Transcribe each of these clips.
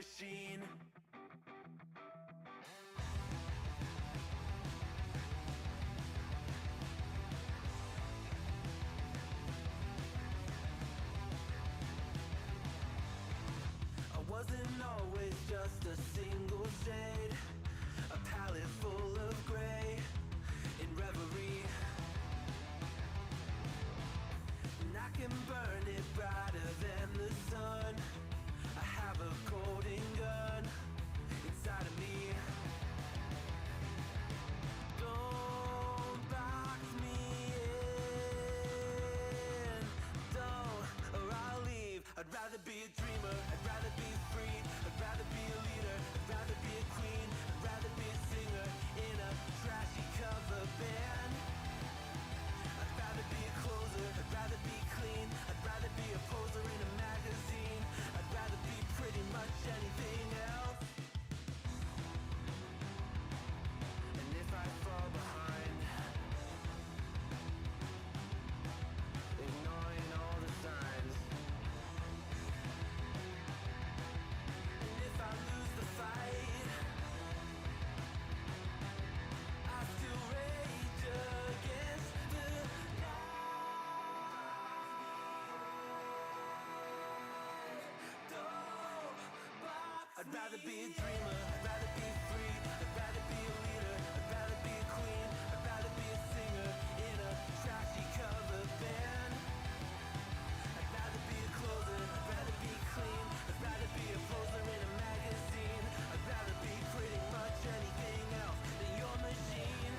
machine. I wasn't always just a single shade, a palette full of gray in reverie. And I can burn it brighter than the sun. I have a golden gun inside of me. Don't box me in, don't, or I'll leave. I'd rather be a dreamer, I'd rather be free, I'd rather be a leader, I'd rather be a queen, I'd rather be a singer in a trashy cover band. I'd rather be a closer, I'd rather be clean, I'd rather be a poser in a magazine, I'd rather be pretty much anything else. And if I fall behind, ignoring all the signs, and if I lose the fight, I still rage against the I'd rather be a dreamer, I'd rather be free, I'd rather be a leader, I'd rather be a queen, I'd rather be a singer in a trashy cover band. I'd rather be a closer, I'd rather be clean, I'd rather be a poser in a magazine, I'd rather be pretty much anything else than your machine.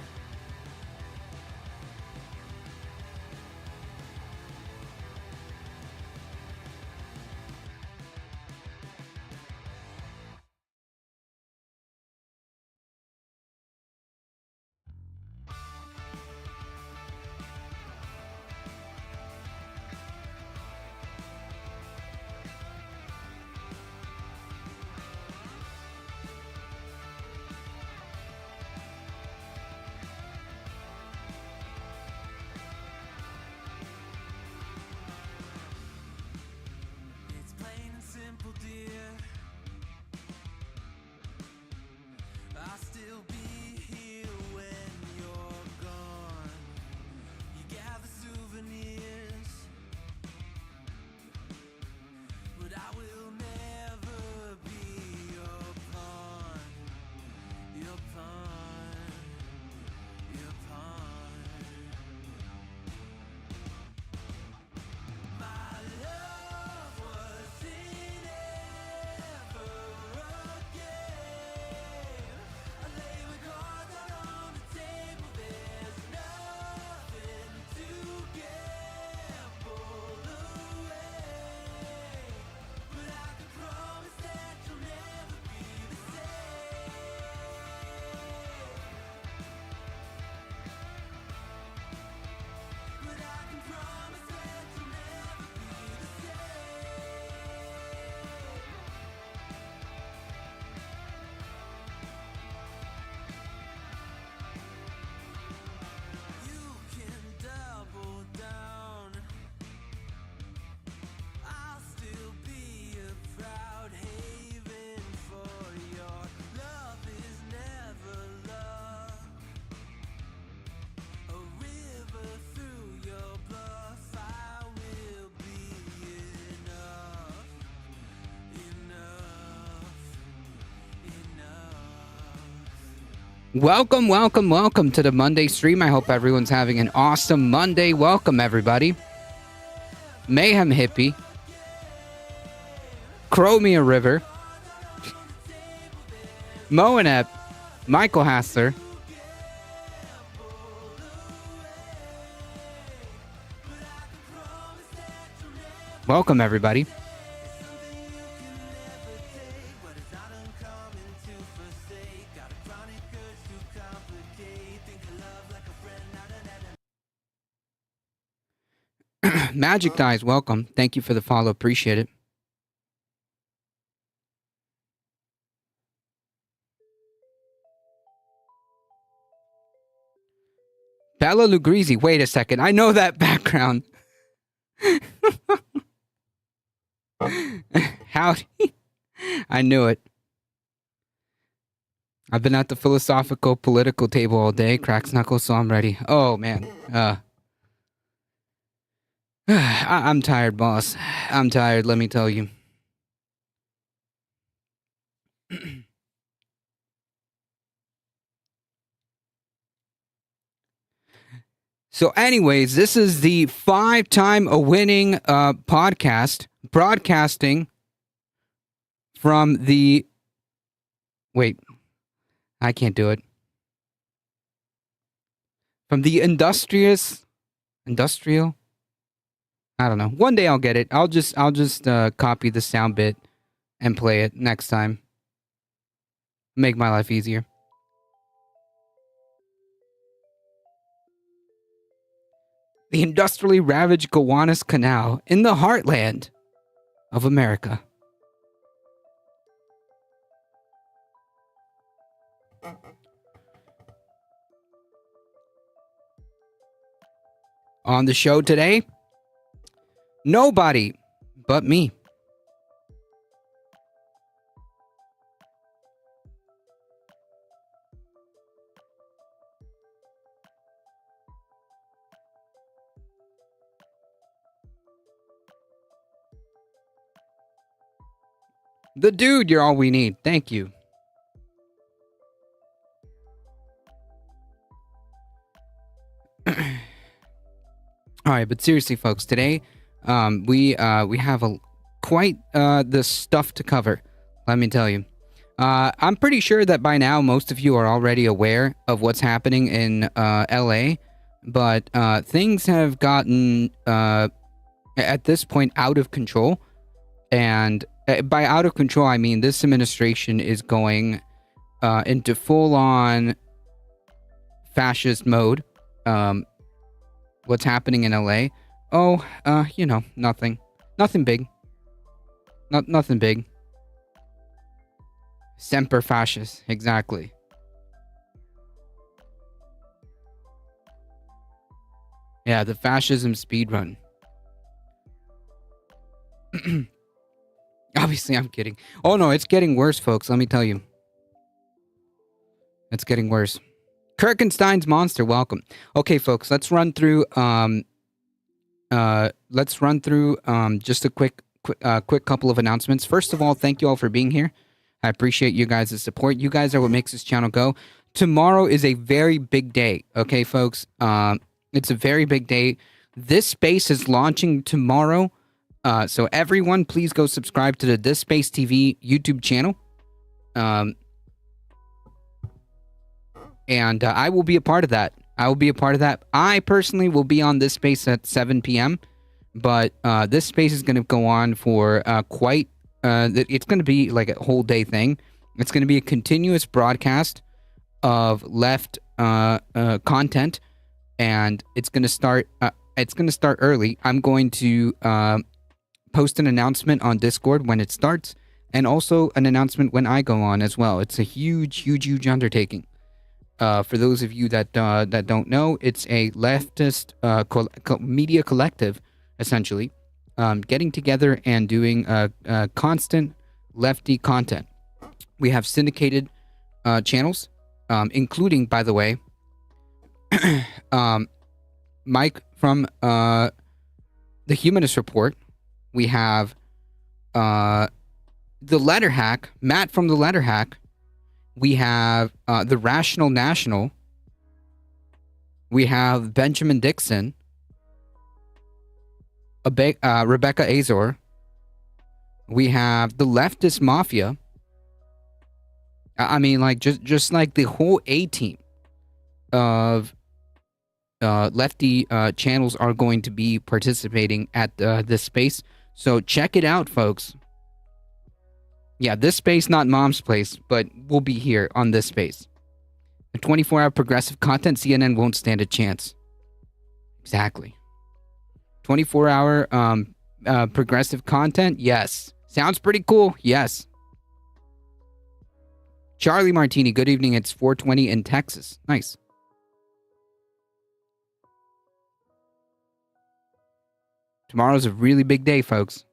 It's plain and simple, dear. I'll still be here when you're gone. You gather souvenirs, but I will never be your pawn. Your pawn. Your pawn. My love wasn't ever a game. I lay my cards out on the table. There's nothing to gamble away. But I can promise that you'll never be the same. But I can promise that you'll never be the same. You can double down. I'll still be a proud haven for your love is never love. A river through your bluff, I will be enough, enough. Welcome, welcome, welcome to the Monday stream. I hope everyone's having an awesome Monday. Welcome, everybody. Mayhem Hippie, Chromia River, Moanep, Michael Hassler, welcome, everybody. Magic Dies, welcome. Thank you for the follow. Appreciate it. Bella Lugrisi. Wait a second. I know that background. Howdy. I knew it. I've been at the philosophical political table all day. Cracks knuckles, so I'm ready. Oh man. I'm tired, boss. I'm tired, let me tell you. So, anyways, this is the 5-time a winning podcast broadcasting from the. Wait, I can't do it. From the industrial. I don't know. One day I'll get it. I'll just copy the sound bit and play it next time. Make my life easier. The industrially ravaged Gowanus Canal in the heartland of America. On the show today, nobody but me. The dude, you're all we need. Thank you. All right, but seriously, folks, today we have quite the stuff to cover. Let me tell you. I'm pretty sure that by now most of you are already aware of what's happening in LA, but things have gotten at this point out of control. And by out of control, I mean this administration is going into full-on fascist mode. What's happening in LA? Oh, nothing big. Nothing big. Semper fascist, exactly. Yeah, the fascism speedrun. Obviously, I'm kidding. Oh no, it's getting worse, folks. Let me tell you. It's getting worse. Kirkenstein's Monster, welcome. Okay, folks, let's run through just a quick couple of announcements. First of all, thank you all for being here. I appreciate you guys' support. You guys are what makes this channel go. Tomorrow is a very big day, okay, folks? It's a very big day. This space is launching tomorrow. So everyone, please go subscribe to the This Space TV YouTube channel. And I will be a part of that. I personally will be on this space at 7 p.m. But this space is going to go on for it's going to be like a whole day thing. It's going to be a continuous broadcast of left content, and it's going to start. Early. I'm going to post an announcement on Discord when it starts, and also an announcement when I go on as well. It's a huge undertaking. For those of you that don't know, it's a leftist media collective, essentially, getting together and doing constant lefty content. We have syndicated channels, including, by the way, Mike from the Humanist Report. We have the Letter Hack, Matt from the Letter Hack. We have the Rational National. We have Benjamin Dixon, Rebecca Azor. We have the Leftist Mafia. I mean, like just like the whole A team of lefty channels are going to be participating at this space. So check it out, folks. Yeah, this space, not Mom's place, but we'll be here on this space. The 24-hour progressive content, CNN won't stand a chance. Exactly. 24-hour progressive content, yes. Sounds pretty cool, yes. Charlie Martini, good evening. It's 4:20 in Texas. Nice. Tomorrow's a really big day, folks.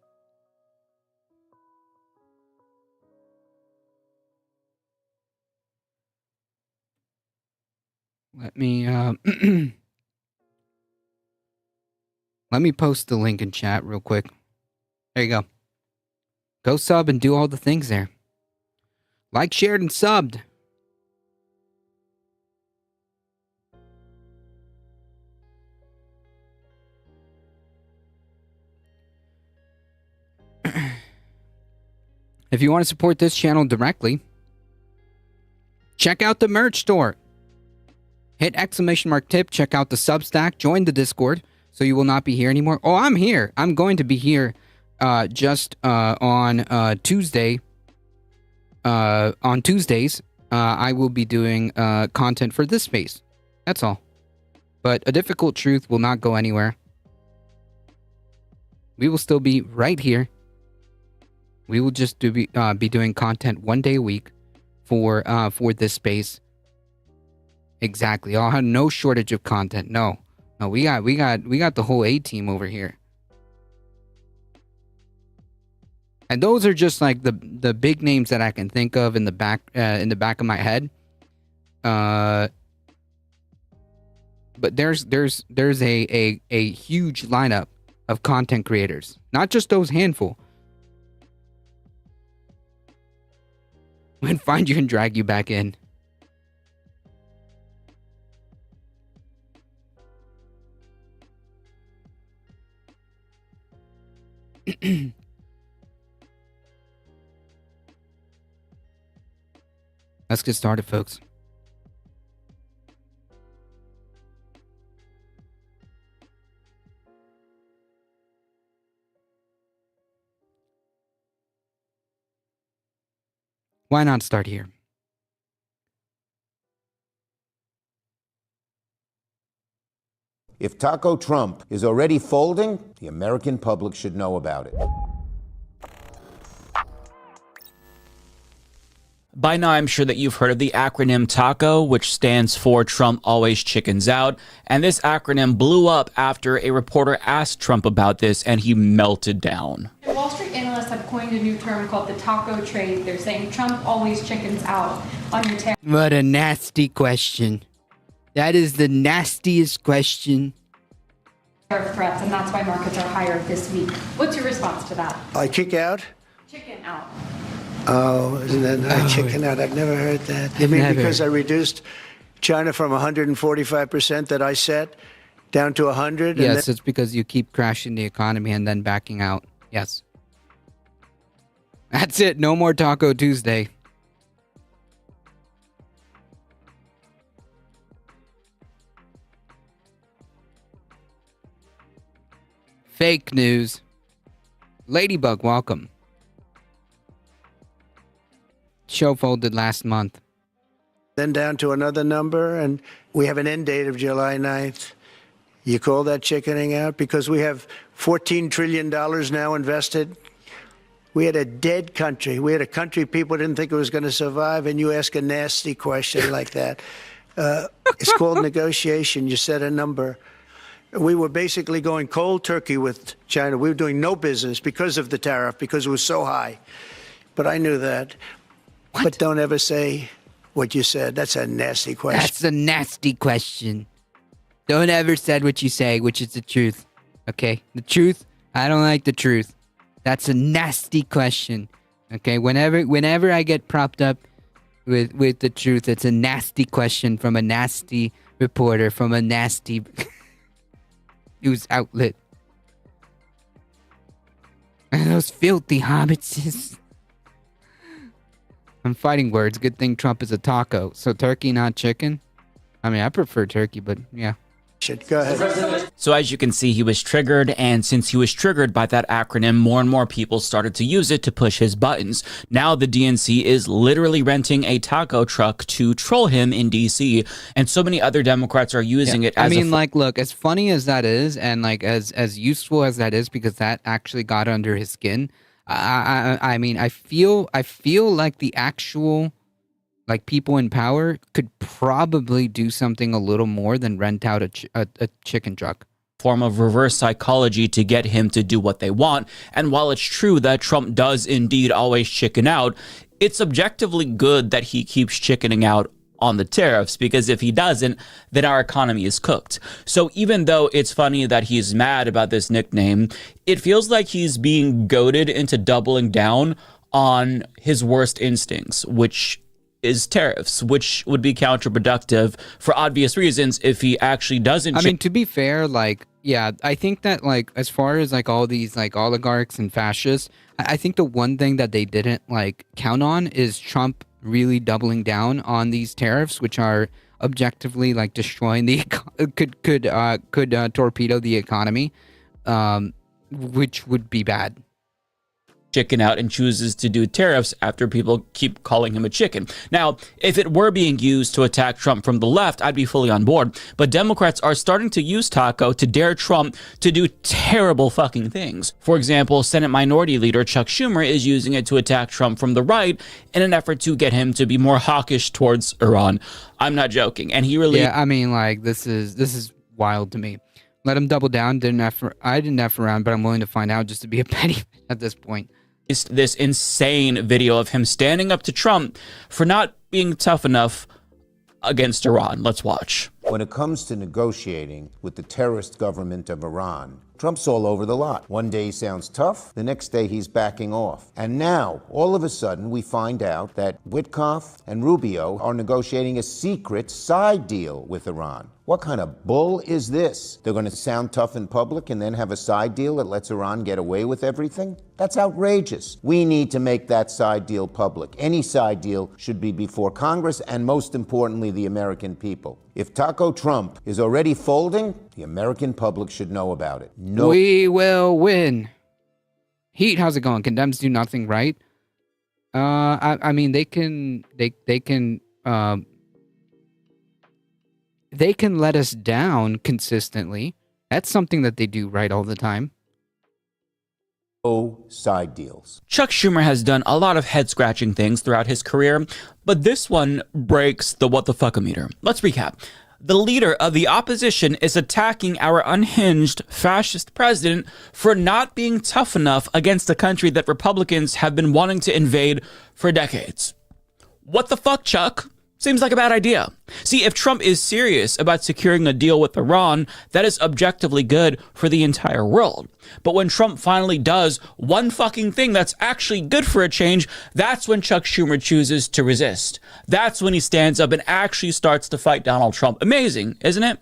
Let me let me post the link in chat real quick. There you go. Go sub and do all the things there. Like, shared, and subbed. If you want to support this channel directly, check out the merch store. Hit !tip, check out the Substack, join the Discord, so you will not be here anymore. Oh, I'm here. I'm going to be here just on Tuesday. On Tuesdays, I will be doing content for this space. That's all. But A Difficult Truth will not go anywhere. We will still be right here. We will just be doing content 1 day a week for this space. Exactly. I'll have no shortage of content. No, we got the whole A team over here. And those are just like the big names that I can think of in the back of my head. But there's a huge lineup of content creators, not just those handful. We'll find you and drag you back in. Let's get started, folks. Why not start here? If Taco Trump is already folding, the American public should know about it. By now, I'm sure that you've heard of the acronym TACO, which stands for Trump Always Chickens Out. And this acronym blew up after a reporter asked Trump about this, and he melted down. Wall Street analysts have coined a new term called the taco trade. They're saying Trump always chickens out on your tariff. What a nasty question. That is the nastiest question. Threats, and that's why markets are higher this week. What's your response to that? I kick out? Chicken out. Oh, isn't that nice? Chicken out? I've never heard that. You mean Never. because I reduced China from 145% that I set down to 100? Yes, it's because you keep crashing the economy and then backing out. Yes. That's it. No more Taco Tuesday. Fake news. Ladybug, welcome. Show folded last month. Then down to another number, and we have an end date of July 9th. You call that chickening out? Because we have $14 trillion now invested. We had a dead country. We had a country people didn't think it was going to survive, and you ask a nasty question like that. It's called negotiation. You set a number. We were basically going cold turkey with China. We were doing no business because of the tariff, because it was so high. But I knew that. What? But don't ever say what you said. That's a nasty question. That's a nasty question. Don't ever said what you say, which is the truth. Okay? The truth, I don't like the truth. That's a nasty question. Okay? Whenever I get propped up with the truth, it's a nasty question from a nasty reporter, from a nasty news outlet. And those filthy hobbitses. I'm fighting words. Good thing Trump is a taco. So turkey, not chicken? I mean, I prefer turkey, but yeah. Go ahead. So as you can see, he was triggered, and since he was triggered by that acronym, more and more people started to use it to push his buttons. Now the DNC is literally renting a taco truck to troll him in DC, and so many other Democrats are using it as look, as funny as that is, and like as useful as that is, because that actually got under his skin. I mean, I feel like the actual, like, people in power could probably do something a little more than rent out a chicken truck. Form of reverse psychology to get him to do what they want. And while it's true that Trump does indeed always chicken out, it's objectively good that he keeps chickening out on the tariffs, because if he doesn't, then our economy is cooked. So even though it's funny that he's mad about this nickname, it feels like he's being goaded into doubling down on his worst instincts, which is tariffs, which would be counterproductive for obvious reasons if he actually doesn't. I mean, to be fair, like, yeah, I think that, like, as far as like all these like oligarchs and fascists, I think the one thing that they didn't like count on is Trump really doubling down on these tariffs, which are objectively like destroying the could torpedo the economy, which would be bad. Chicken out and chooses to do tariffs after people keep calling him a chicken. Now, if it were being used to attack Trump from the left, I'd be fully on board. But Democrats are starting to use Taco to dare Trump to do terrible fucking things. For example, Senate Minority Leader Chuck Schumer is using it to attack Trump from the right in an effort to get him to be more hawkish towards Iran. I'm not joking. And he really... Yeah, I mean, like, this is wild to me. Let him double down. I didn't F around, but I'm willing to find out just to be a petty at this point. This insane video of him standing up to Trump for not being tough enough against Iran. Let's watch. When it comes to negotiating with the terrorist government of Iran, Trump's all over the lot. One day he sounds tough, the next day he's backing off. And now, all of a sudden, we find out that Witkoff and Rubio are negotiating a secret side deal with Iran. What kind of bull is this? They're going to sound tough in public and then have a side deal that lets Iran get away with everything? That's outrageous. We need to make that side deal public. Any side deal should be before Congress and, most importantly, the American people. If Taco Trump is already folding, the American public should know about it. No. We will win. Heat, how's it going? Condemns do nothing, right? I mean, they can let us down consistently. That's something that they do right all the time. No side deals. Chuck Schumer has done a lot of head-scratching things throughout his career, but this one breaks the what the fuck-a-meter. Let's recap. The leader of the opposition is attacking our unhinged fascist president for not being tough enough against a country that Republicans have been wanting to invade for decades. What the fuck, Chuck? Seems like a bad idea. See, if Trump is serious about securing a deal with Iran, that is objectively good for the entire world. But when Trump finally does one fucking thing that's actually good for a change, that's when Chuck Schumer chooses to resist. That's when he stands up and actually starts to fight Donald Trump. Amazing, isn't it?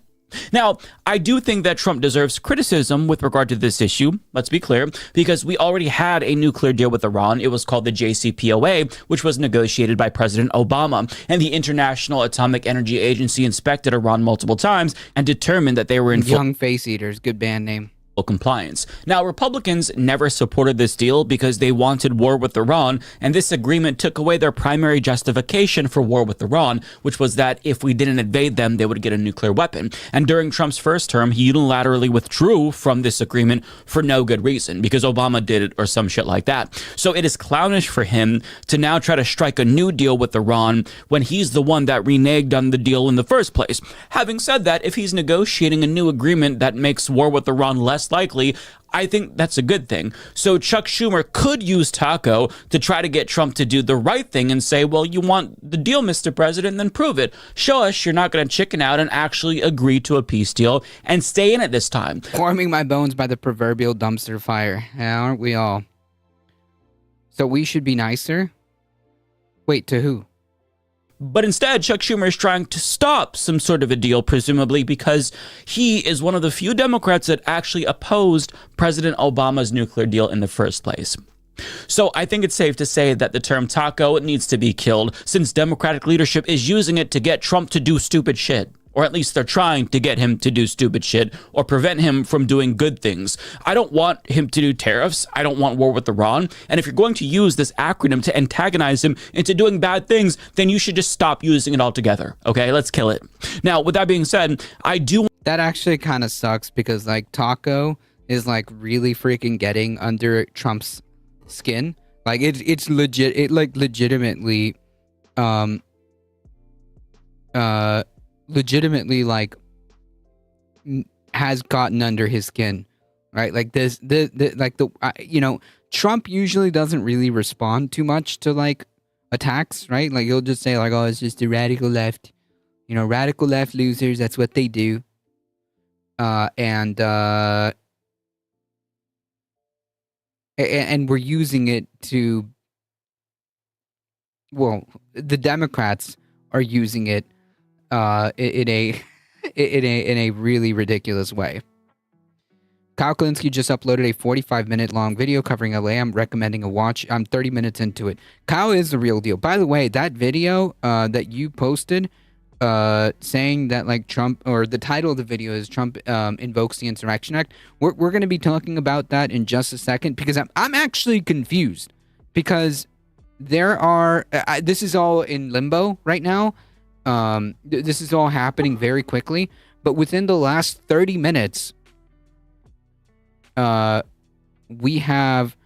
Now, I do think that Trump deserves criticism with regard to this issue, let's be clear, because we already had a nuclear deal with Iran. It was called the JCPOA, which was negotiated by President Obama, and the International Atomic Energy Agency inspected Iran multiple times and determined that they were in Young Face Eaters, good band name. compliance. Now, Republicans never supported this deal because they wanted war with Iran, and this agreement took away their primary justification for war with Iran, which was that if we didn't invade them, they would get a nuclear weapon. And during Trump's first term, he unilaterally withdrew from this agreement for no good reason, because Obama did it or some shit like that. So it is clownish for him to now try to strike a new deal with Iran when he's the one that reneged on the deal in the first place. Having said that, if he's negotiating a new agreement that makes war with Iran less likely, I think that's a good thing. So Chuck Schumer could use Taco to try to get Trump to do the right thing and say, well, you want the deal, Mr. President, then prove it. Show us you're not going to chicken out and actually agree to a peace deal and stay in it this time. Warming my bones by the proverbial dumpster fire. Yeah, aren't we all? So we should be nicer? Wait, to who? But instead, Chuck Schumer is trying to stop some sort of a deal, presumably because he is one of the few Democrats that actually opposed President Obama's nuclear deal in the first place. So I think it's safe to say that the term taco needs to be killed, since Democratic leadership is using it to get Trump to do stupid shit. Or at least they're trying to get him to do stupid shit or prevent him from doing good things. I don't want him to do tariffs. I don't want war with Iran. And if you're going to use this acronym to antagonize him into doing bad things, then you should just stop using it altogether. Okay, let's kill it. Now, with that being said, I do... That actually kind of sucks because, like, Taco is, like, really freaking getting under Trump's skin. Like, it's legit. It, like, legitimately... legitimately like has gotten under his skin, right? Like you know, Trump usually doesn't really respond too much to like attacks, right? Like he'll just say like, "Oh, it's just the radical left." You know, radical left losers. That's what they do. And we're using it to. Well, the Democrats are using it in a really ridiculous way. Kyle Kalinske just uploaded a 45-minute long video covering LA. I'm recommending a watch. I'm 30 minutes into it. Kyle is the real deal. By the way, that video that you posted saying that like Trump, or the title of the video is Trump invokes the Insurrection Act. We're going to be talking about that in just a second, because I'm actually confused, because there are this is all in limbo right now. This is all happening very quickly, but within the last 30 minutes, we have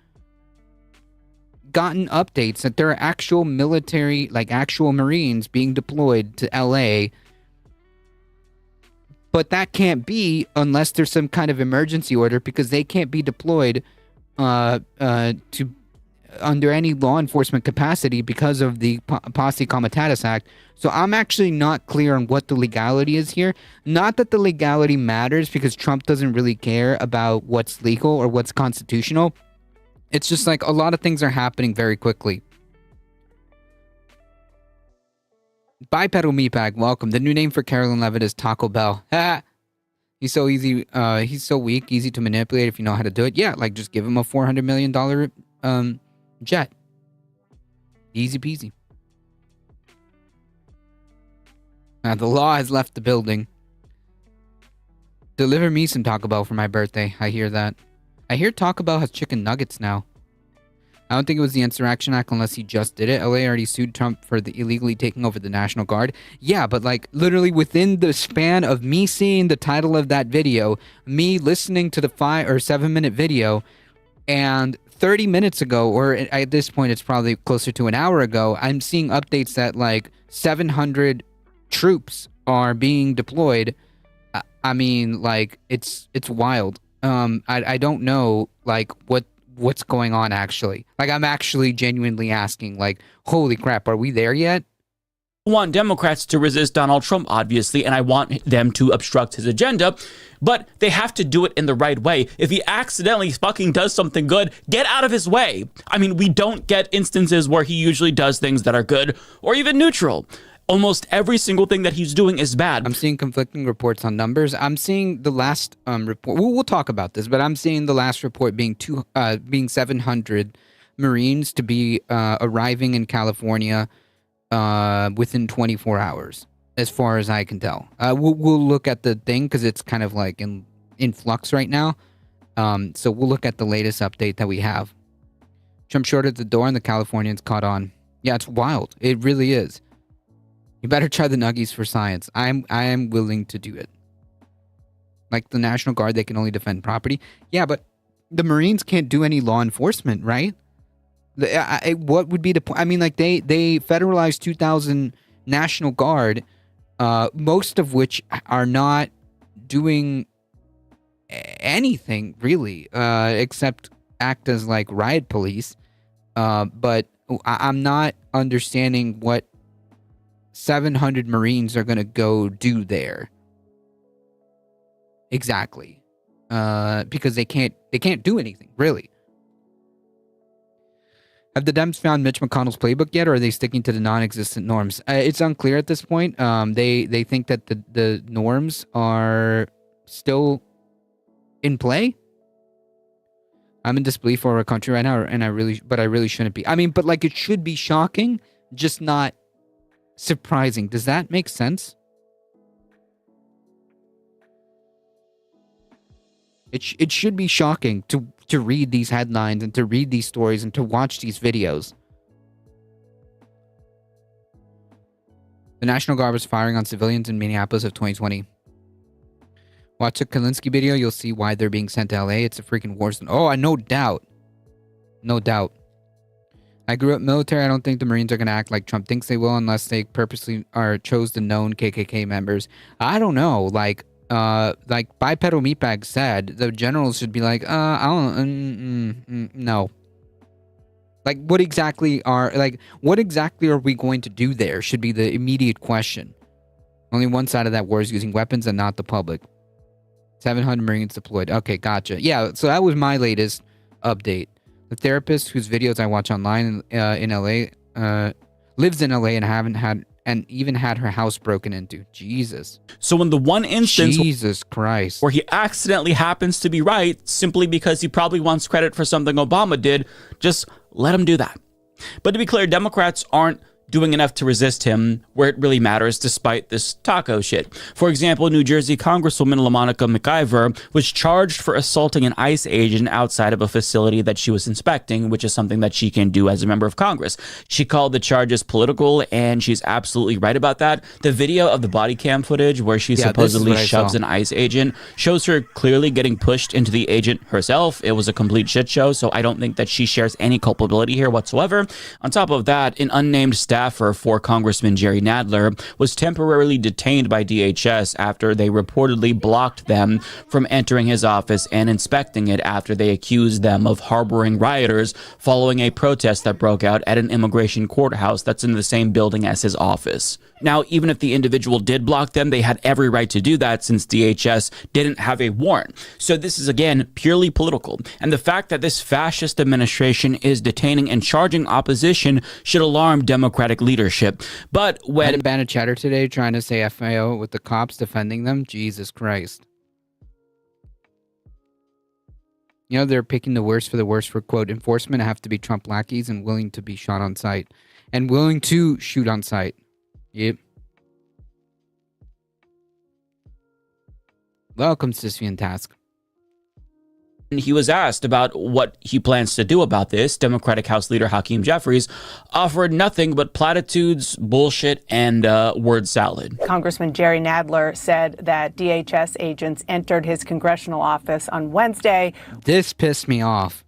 gotten updates that there are actual military, like actual Marines being deployed to LA. But that can't be unless there's some kind of emergency order, because they can't be deployed to under any law enforcement capacity because of the Posse Comitatus Act. So I'm actually not clear on what the legality is here. Not that the legality matters, because Trump doesn't really care about what's legal or what's constitutional. It's just like a lot of things are happening very quickly. Bipedal Meatbag, welcome. The new name for Carolyn Levitt is Taco Bell. He's so easy. He's so weak, easy to manipulate if you know how to do it. Yeah, like just give him a $400 million jet. Easy peasy. The law has left the building. Deliver me some Taco Bell for my birthday. I hear that. I hear Taco Bell has chicken nuggets now. I don't think it was the Insurrection Act unless he just did it. LA already sued Trump for the illegally taking over the National Guard. Yeah, but like literally within the span of me seeing the title of that video, me listening to the 5 or 7 minute video, and 30 minutes ago, or at this point it's probably closer to an hour ago, I'm seeing updates that like 700 troops are being deployed. I mean, like it's wild. I don't know like what's going on actually. Like I'm actually genuinely asking, like, holy crap, are we there yet? I want Democrats to resist Donald Trump, obviously, and I want them to obstruct his agenda, but they have to do it in the right way. If he accidentally fucking does something good, get out of his way. I mean, we don't get instances where he usually does things that are good or even neutral. Almost every single thing that he's doing is bad. I'm seeing conflicting reports on numbers. I'm seeing the last report. We'll talk about this, but I'm seeing the last report being 700 Marines to be arriving in California within 24 hours, as far as I can tell. We'll look at the thing because it's kind of like in flux right now. So we'll look at the latest update that we have. Trump short at the door and the Californians caught on. Yeah, it's wild. It really is. You better try the nuggies for science. I am willing to do it. Like the National Guard, they can only defend property. Yeah, but the Marines can't do any law enforcement, right? What would be the point? I mean, like they federalized 2,000 National Guard, most of which are not doing anything really, except act as like riot police. But I'm not understanding what 700 Marines are going to go do there. Exactly. Because they can't do anything, really. Have the Dems found Mitch McConnell's playbook yet, or are they sticking to the non-existent norms? It's unclear at this point. They think that the norms are still in play. I'm in disbelief for our country right now, and I really shouldn't be. I mean, but like it should be shocking, just not surprising. Does that make sense? It should be shocking to read these headlines and to read these stories and to watch these videos. The National Guard was firing on civilians in Minneapolis of 2020. Watch the Kalinske video, you'll see why they're being sent to LA. It's a freaking war zone. Oh, no doubt. No doubt. I grew up military. I don't think the Marines are going to act like Trump thinks they will unless they purposely chose the known KKK members. I don't know. Like Bipedal Meatbag said, the generals should be like, I don't, no. Like, what exactly are we going to do there should be the immediate question. Only one side of that war is using weapons and not the public. 700 Marines deployed. Okay, gotcha. Yeah, so that was my latest update. The therapist whose videos I watch online in LA lives in LA and even had her house broken into. Jesus. So in the one instance Jesus Christ. where he accidentally happens to be right simply because he probably wants credit for something Obama did, just let him do that. But to be clear, Democrats aren't doing enough to resist him where it really matters despite this taco shit. For example, New Jersey Congresswoman LaMonica McIver was charged for assaulting an ICE agent outside of a facility that she was inspecting, which is something that she can do as a member of Congress. She called the charges political, and she's absolutely right about that. The video of the body cam footage where she supposedly shoves an ICE agent shows her clearly getting pushed into the agent herself. It was a complete shit show, so I don't think that she shares any culpability here whatsoever. On top of that, an unnamed staffer for Congressman Jerry Nadler was temporarily detained by DHS after they reportedly blocked them from entering his office and inspecting it after they accused them of harboring rioters following a protest that broke out at an immigration courthouse that's in the same building as his office. Now, even if the individual did block them, they had every right to do that since DHS didn't have a warrant. So this is, again, purely political. And the fact that this fascist administration is detaining and charging opposition should alarm Democratic leadership. But I when had a ban of chatter today trying to say FAO with the cops defending them. Jesus Christ. You know, they're picking the worst for, quote, enforcement have to be Trump lackeys and willing to be shot on sight. And willing to shoot on sight. Yep. Welcome, Sisyphean Task. he was asked about what he plans to do about this, Democratic House Leader Hakeem Jeffries offered nothing but platitudes, bullshit, and word salad. Congressman Jerry Nadler said that DHS agents entered his congressional office on Wednesday. This pissed me off.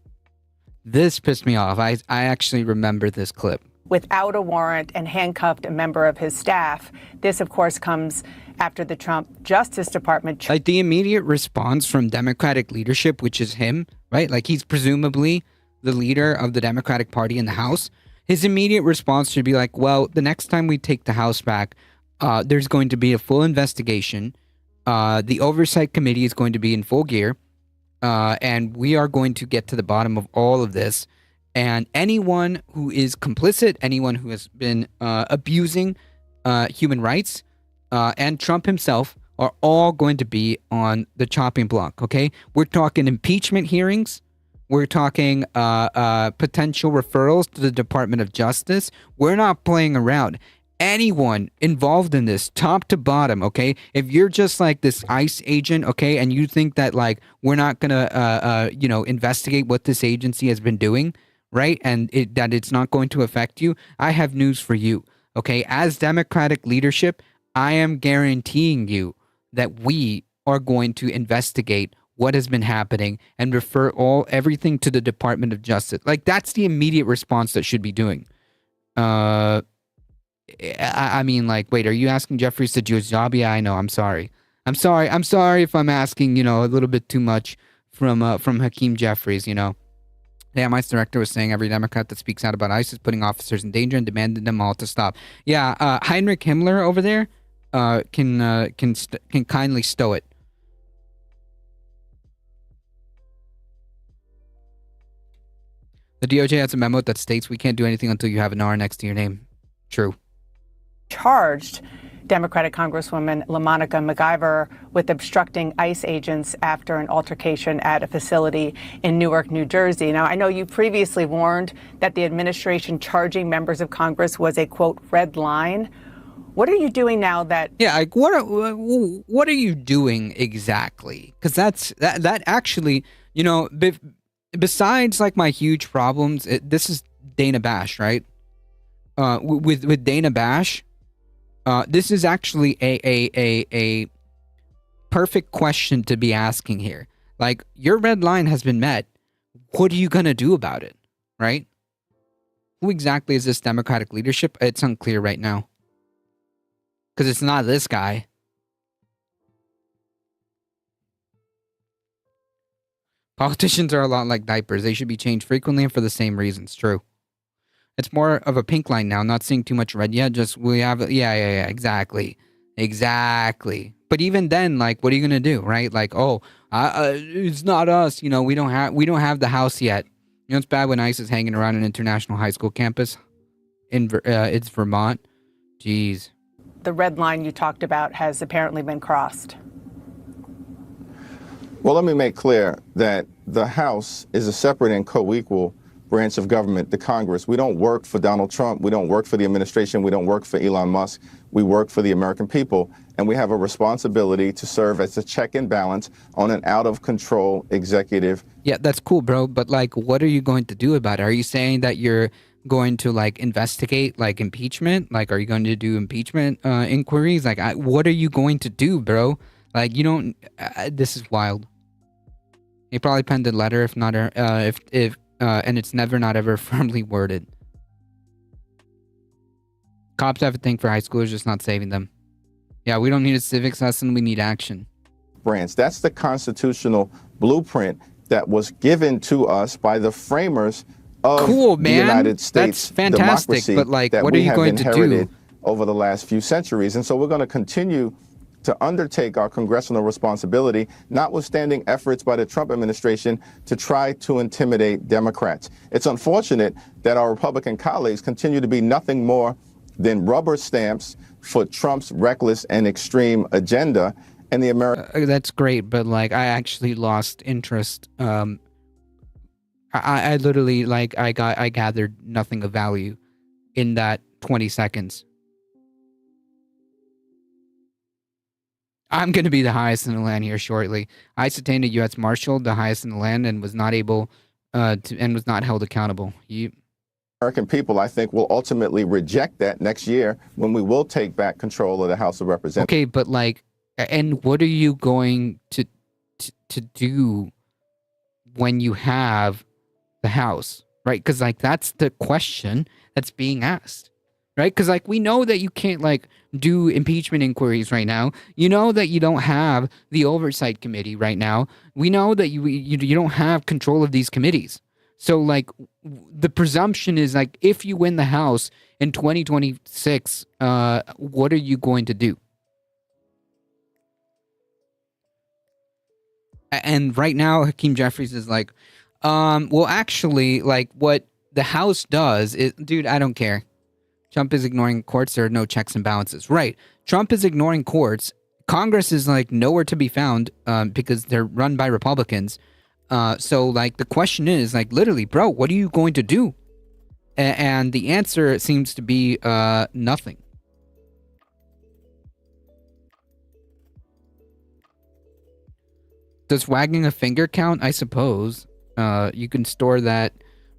I actually remember this clip. Without a warrant and handcuffed a member of his staff. This, of course, comes after the Trump Justice Department. Like the immediate response from Democratic leadership, which is him, right? Like he's presumably the leader of the Democratic Party in the House. His immediate response should be like, well, the next time we take the House back, there's going to be a full investigation. The Oversight Committee is going to be in full gear. And we are going to get to the bottom of all of this. And anyone who is complicit, anyone who has been abusing human rights, and Trump himself are all going to be on the chopping block, okay? We're talking impeachment hearings. We're talking potential referrals to the Department of Justice. We're not playing around. Anyone involved in this, top to bottom, okay? If you're just like this ICE agent, okay, and you think that like we're not gonna, investigate what this agency has been doing, right? And that it's not going to affect you, I have news for you, okay? As Democratic leadership, I am guaranteeing you that we are going to investigate what has been happening and refer everything to the Department of Justice. Like that's the immediate response that should be doing. I mean, like, wait, are you asking Jeffries to do his job? Yeah, I know. I'm sorry if I'm asking, a little bit too much from Hakeem Jeffries, The MI's director was saying every Democrat that speaks out about ICE is putting officers in danger and demanded them all to stop. Yeah, Heinrich Himmler over there can kindly stow it. The DOJ has a memo that states we can't do anything until you have an R next to your name. True. Charged Democratic Congresswoman LaMonica McIver with obstructing ICE agents after an altercation at a facility in Newark, New Jersey. Now, I know you previously warned that the administration charging members of Congress was a, quote, red line. What are you doing now that... Yeah, like, what are you doing exactly? Because that actually, besides, like, my huge problems, this is Dana Bash, right? With Dana Bash... this is actually a perfect question to be asking here. Like, your red line has been met. What are you going to do about it? Right? Who exactly is this Democratic leadership? It's unclear right now. Because it's not this guy. Politicians are a lot like diapers. They should be changed frequently and for the same reasons. True. It's more of a pink line now. Not seeing too much red yet. Just we have yeah, exactly. But even then, like, what are you gonna do, right? Like, it's not us. You know, we don't have the house yet. You know, it's bad when ICE is hanging around an international high school campus it's Vermont. Jeez. The red line you talked about has apparently been crossed. Well, let me make clear that the House is a separate and co-equal branch of government, the Congress. We don't work for Donald Trump. We don't work for the administration. We don't work for Elon Musk. We work for the American people. And we have a responsibility to serve as a check and balance on an out-of-control executive. Yeah, that's cool, bro. But, like, what are you going to do about it? Are you saying that you're going to, like, investigate, like, impeachment? Like, are you going to do impeachment inquiries? Like, what are you going to do, bro? Like, you don't... this is wild. He probably penned a letter, if not... and it's never not ever firmly worded. Cops have a thing for high schoolers, just not saving them. Yeah, we don't need a civics lesson. We need action. Branch. That's the constitutional blueprint that was given to us by the framers of the United States That's fantastic, democracy but, like, that what we are you have going to inherited do? over the last few centuries. And so we're going to continue to undertake our congressional responsibility, notwithstanding efforts by the Trump administration to try to intimidate Democrats. It's unfortunate that our Republican colleagues continue to be nothing more than rubber stamps for Trump's reckless and extreme agenda. And the American... that's great, but, like, I actually lost interest. I literally, like, I gathered nothing of value in that 20 seconds. I'm going to be the highest in the land here shortly. I detained a U.S. Marshal, the highest in the land, and was not able and was not held accountable. American people, I think, will ultimately reject that next year when we will take back control of the House of Representatives. Okay, but, like, and what are you going to do when you have the House, right? Because, like, that's the question that's being asked. Right? Because, like, we know that you can't, like, do impeachment inquiries right now. You know that you don't have the oversight committee right now. We know that you don't have control of these committees. So, like, the presumption is, like, if you win the House in 2026, what are you going to do? And right now, Hakeem Jeffries is like, well, actually, like, what the House does is, dude, I don't care. Trump is ignoring courts. There are no checks and balances. Right. Trump is ignoring courts. Congress is, like, nowhere to be found because they're run by Republicans. So, like, the question is, like, literally, bro, what are you going to do? And the answer seems to be nothing. Does wagging a finger count? I suppose. You can store that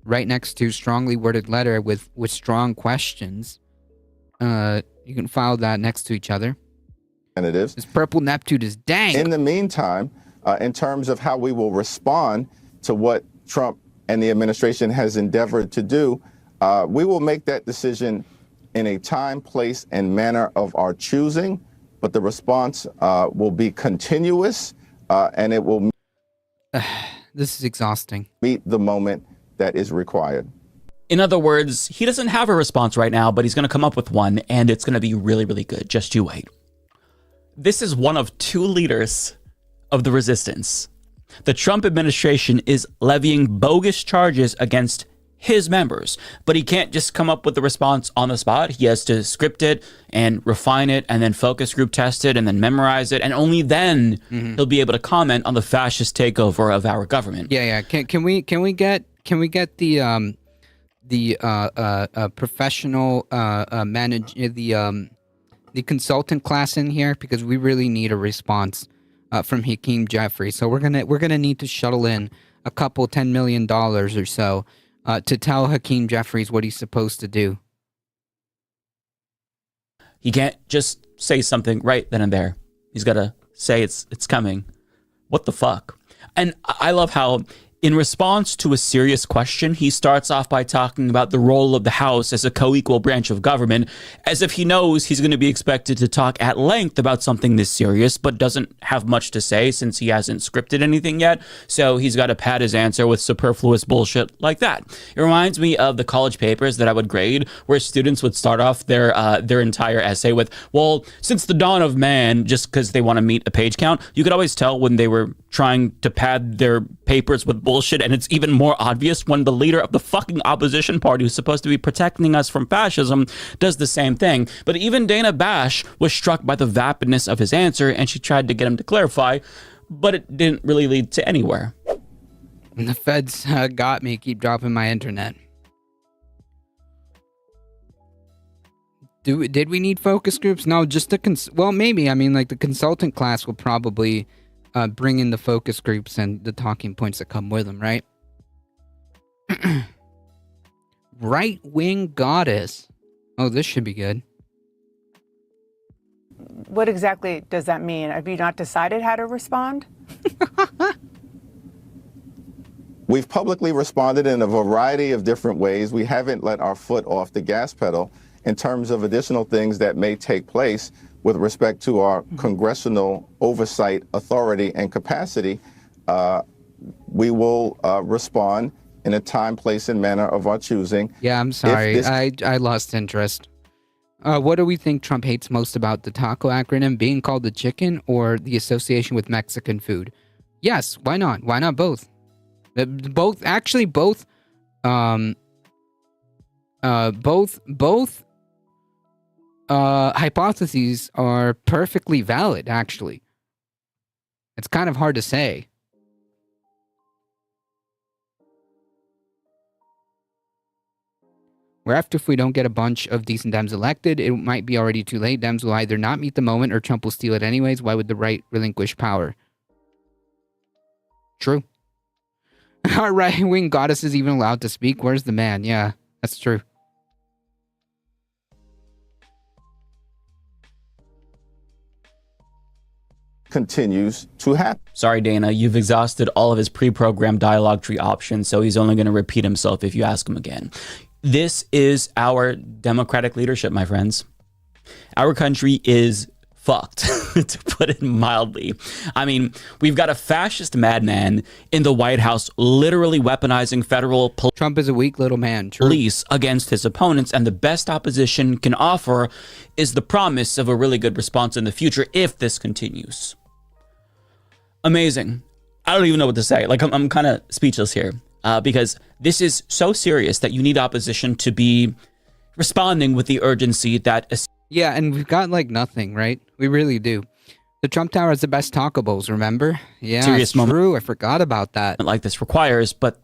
right next to strongly worded letter with strong questions. You can file that next to each other. This purple Neptune is dank. In the meantime, in terms of how we will respond to what Trump and the administration has endeavored to do, we will make that decision in a time, place, and manner of our choosing. But the response will be continuous, and it will this is exhausting. Meet the moment that is required. In other words, he doesn't have a response right now, but he's going to come up with one, and it's going to be really, really good. Just you wait. This is one of two leaders of the resistance. The Trump administration is levying bogus charges against his members, but he can't just come up with the response on the spot. He has to script it and refine it and then focus group test it and then memorize it. And only then he'll be able to comment on the fascist takeover of our government. Yeah. Can we get the professional the consultant class in here, because we really need a response from Hakeem Jeffries. So we're gonna need to shuttle in a couple $10 million or so to tell Hakeem Jeffries what he's supposed to do. He can't just say something right then and there. He's got to say it's coming. What the fuck? And I love how In response to a serious question, he starts off by talking about the role of the House as a co-equal branch of government, as if he knows he's going to be expected to talk at length about something this serious, but doesn't have much to say since he hasn't scripted anything yet, so he's got to pad his answer with superfluous bullshit like that. It reminds me of the college papers that I would grade, where students would start off their entire essay with, well, since the dawn of man, just because they want to meet a page count. You could always tell when they were trying to pad their papers with bullshit, and it's even more obvious when the leader of the fucking opposition party, who's supposed to be protecting us from fascism, does the same thing. But even Dana Bash was struck by the vapidness of his answer, and she tried to get him to clarify, but it didn't really lead to anywhere. The feds got me, keep dropping my internet. Did we need focus groups? No, just well, maybe. I mean, like, the consultant class will probably bring in the focus groups and the talking points that come with them, right? Right-wing goddess. Oh, this should be good. What exactly does that mean? Have you not decided how to respond? We've publicly responded in a variety of different ways. We haven't let our foot off the gas pedal in terms of additional things that may take place with respect to our congressional oversight authority and capacity. We will respond in a time, place, and manner of our choosing. Yeah, I'm sorry. I lost interest. What do we think Trump hates most about the taco acronym? Being called the chicken or the association with Mexican food? Yes, why not? Why not both? Both hypotheses are perfectly valid, actually. It's kind of hard to say. Where after, if we don't get a bunch of decent Dems elected, it might be already too late. Dems will either not meet the moment or Trump will steal it anyways. Why would the right relinquish power? True. Our right-wing goddess is even allowed to speak. Where's the man? Yeah, that's true. Continues to happen. Sorry, Dana, you've exhausted all of his pre-programmed dialogue tree options, so he's only going to repeat himself if you ask him again. This is our democratic leadership, my friends. Our country is fucked, to put it mildly. I mean, we've got a fascist madman in the White House literally weaponizing federal Trump is a weak little man. True. Police against his opponents, and the best opposition can offer is the promise of a really good response in the future if this continues. Amazing. I don't even know what to say. Like, I'm kind of speechless here because this is so serious that you need opposition to be responding with the urgency that... Yeah, and we've got, like, nothing, right? We really do. The Trump Tower has the best taco bowls, remember? Yeah, serious moment true. I forgot about that. Like this requires, but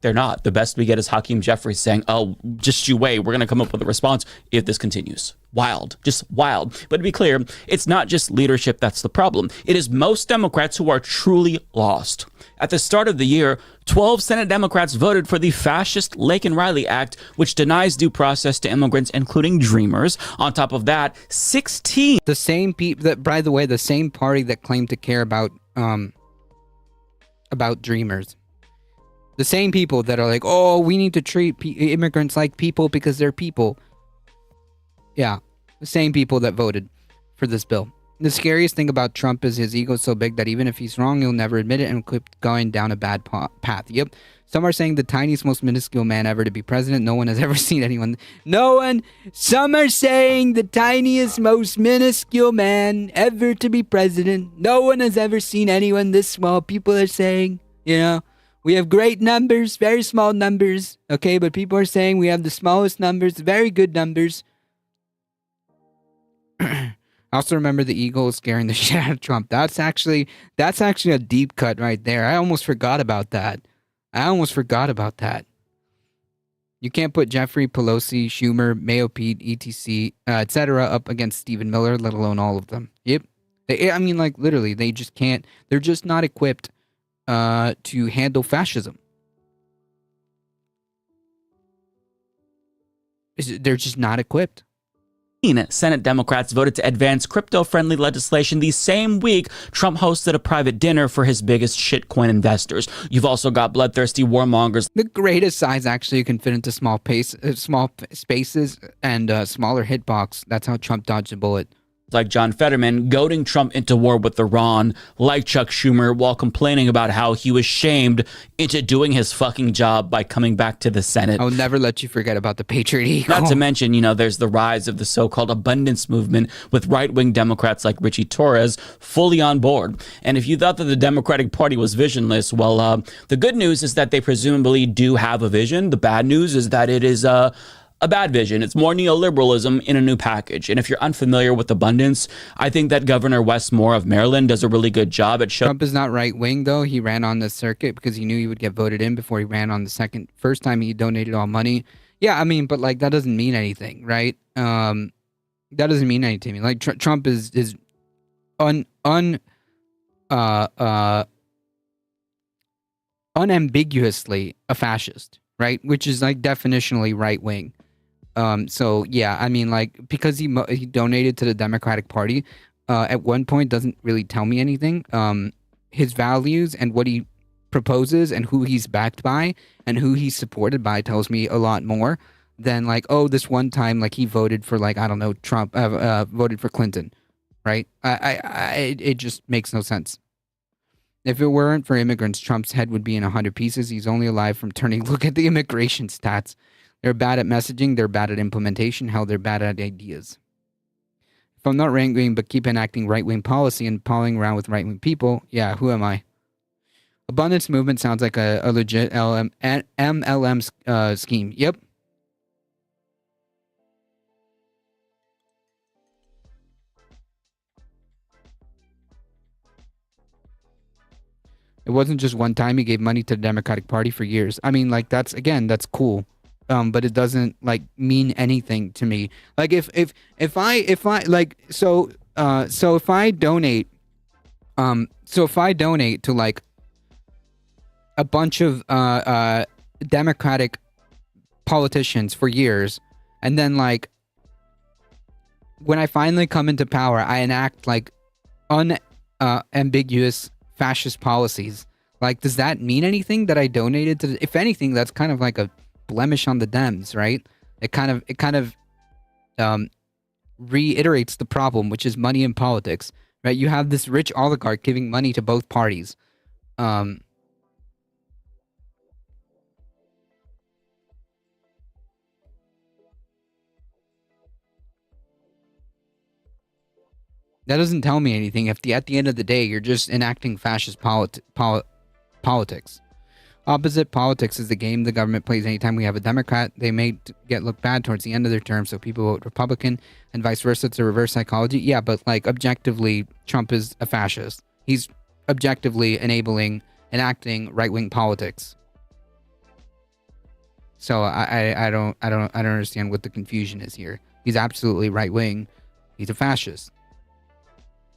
they're not. The best we get is Hakeem Jeffries saying, oh, just you wait. We're going to come up with a response if this continues. Wild. Just wild. But to be clear, it's not just leadership that's the problem. It is most Democrats who are truly lost. At the start of the year, 12 Senate Democrats voted for the fascist Laken Riley Act, which denies due process to immigrants, including Dreamers. On top of that, 16... The same people that, by the way, the same party that claimed to care about Dreamers. The same people that are like, oh, we need to treat immigrants like people because they're people. Yeah, the same people that voted for this bill. The scariest thing about Trump is his ego is so big that even if he's wrong, he'll never admit it and keep going down a bad path. Yep. Some are saying the tiniest, most minuscule man ever to be president. No one has ever seen anyone. Some are saying the tiniest, most minuscule man ever to be president. No one has ever seen anyone this small. People are saying, you know, we have great numbers, very small numbers. Okay, but people are saying we have the smallest numbers, very good numbers. I also remember the eagle scaring the shit out of Trump. That's actually a deep cut right there. I almost forgot about that. You can't put Jeffrey, Pelosi, Schumer, Mayo Pete, etc., etc. up against Stephen Miller, let alone all of them. Yep. Literally, they just can't. They're just not equipped to handle fascism. They're just not equipped. Senate Democrats voted to advance crypto-friendly legislation the same week Trump hosted a private dinner for his biggest shitcoin investors. You've also got bloodthirsty warmongers. The greatest size actually you can fit into small spaces and smaller hitbox. That's how Trump dodged a bullet. Like John Fetterman, goading Trump into war with Iran, like Chuck Schumer, while complaining about how he was shamed into doing his fucking job by coming back to the Senate. I'll never let you forget about the Patriot Eagle. Not to mention, there's the rise of the so-called abundance movement with right-wing Democrats like Richie Torres fully on board. And if you thought that the Democratic Party was visionless, well, the good news is that they presumably do have a vision. The bad news is that it is a bad vision. It's more neoliberalism in a new package. And if you're unfamiliar with abundance, I think that Governor Wes Moore of Maryland does a really good job at showing. Trump is not right wing though. He ran on the circuit because he knew he would get voted in before he ran on the first time he donated all money. Yeah, I mean, but like that doesn't mean anything, right? That doesn't mean anything to me. Like Trump is unambiguously a fascist, right? Which is like definitionally right wing. So yeah, I mean, like because he donated to the Democratic Party, at one point doesn't really tell me anything. His values and what he proposes and who he's backed by and who he's supported by tells me a lot more than like, oh, this one time like he voted for like I don't know Trump, voted for Clinton, right? It just makes no sense. If it weren't for immigrants, Trump's head would be in 100 pieces. He's only alive from turning. Look at the immigration stats. They're bad at messaging. They're bad at implementation. Hell, they're bad at ideas. If I'm not right-wing but keep enacting right-wing policy and palling around with right-wing people, yeah, who am I? Abundance movement sounds like a legit MLM scheme. Yep. It wasn't just one time. He gave money to the Democratic Party for years. I mean, like, that's cool. But it doesn't like mean anything to me. Like if I like so if I donate to like a bunch of Democratic politicians for years, and then like when I finally come into power, I enact like unambiguous fascist policies. Like, does that mean anything that I donated to? If anything, that's kind of like a blemish on the Dems, right? It kind of reiterates the problem, which is money in politics, right? You have this rich oligarch giving money to both parties. That doesn't tell me anything. If at the end of the day, you're just enacting fascist politics. Opposite politics is the game the government plays anytime we have a Democrat. They may look bad towards the end of their term, so people vote Republican, and vice versa. It's a reverse psychology. Yeah, but like objectively, Trump is a fascist. He's objectively enacting right-wing politics. So I don't understand what the confusion is here. He's absolutely right-wing. He's a fascist.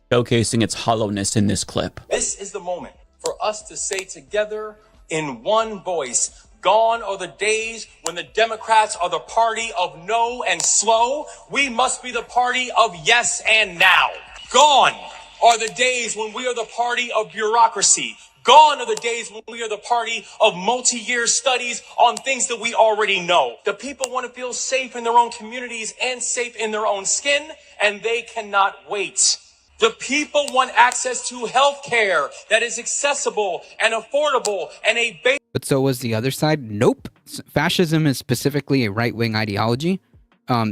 Showcasing its hollowness in this clip. This is the moment for us to say together in one voice, gone are the days when the Democrats are the party of no and slow. We must be the party of yes and now. Gone are the days when we are the party of bureaucracy. Gone are the days when we are the party of multi-year studies on things that we already know. The people want to feel safe in their own communities and safe in their own skin, and they cannot wait. The people want access to health care that is accessible and affordable and a basic. But so was the other side. Nope. Fascism is specifically a right-wing ideology.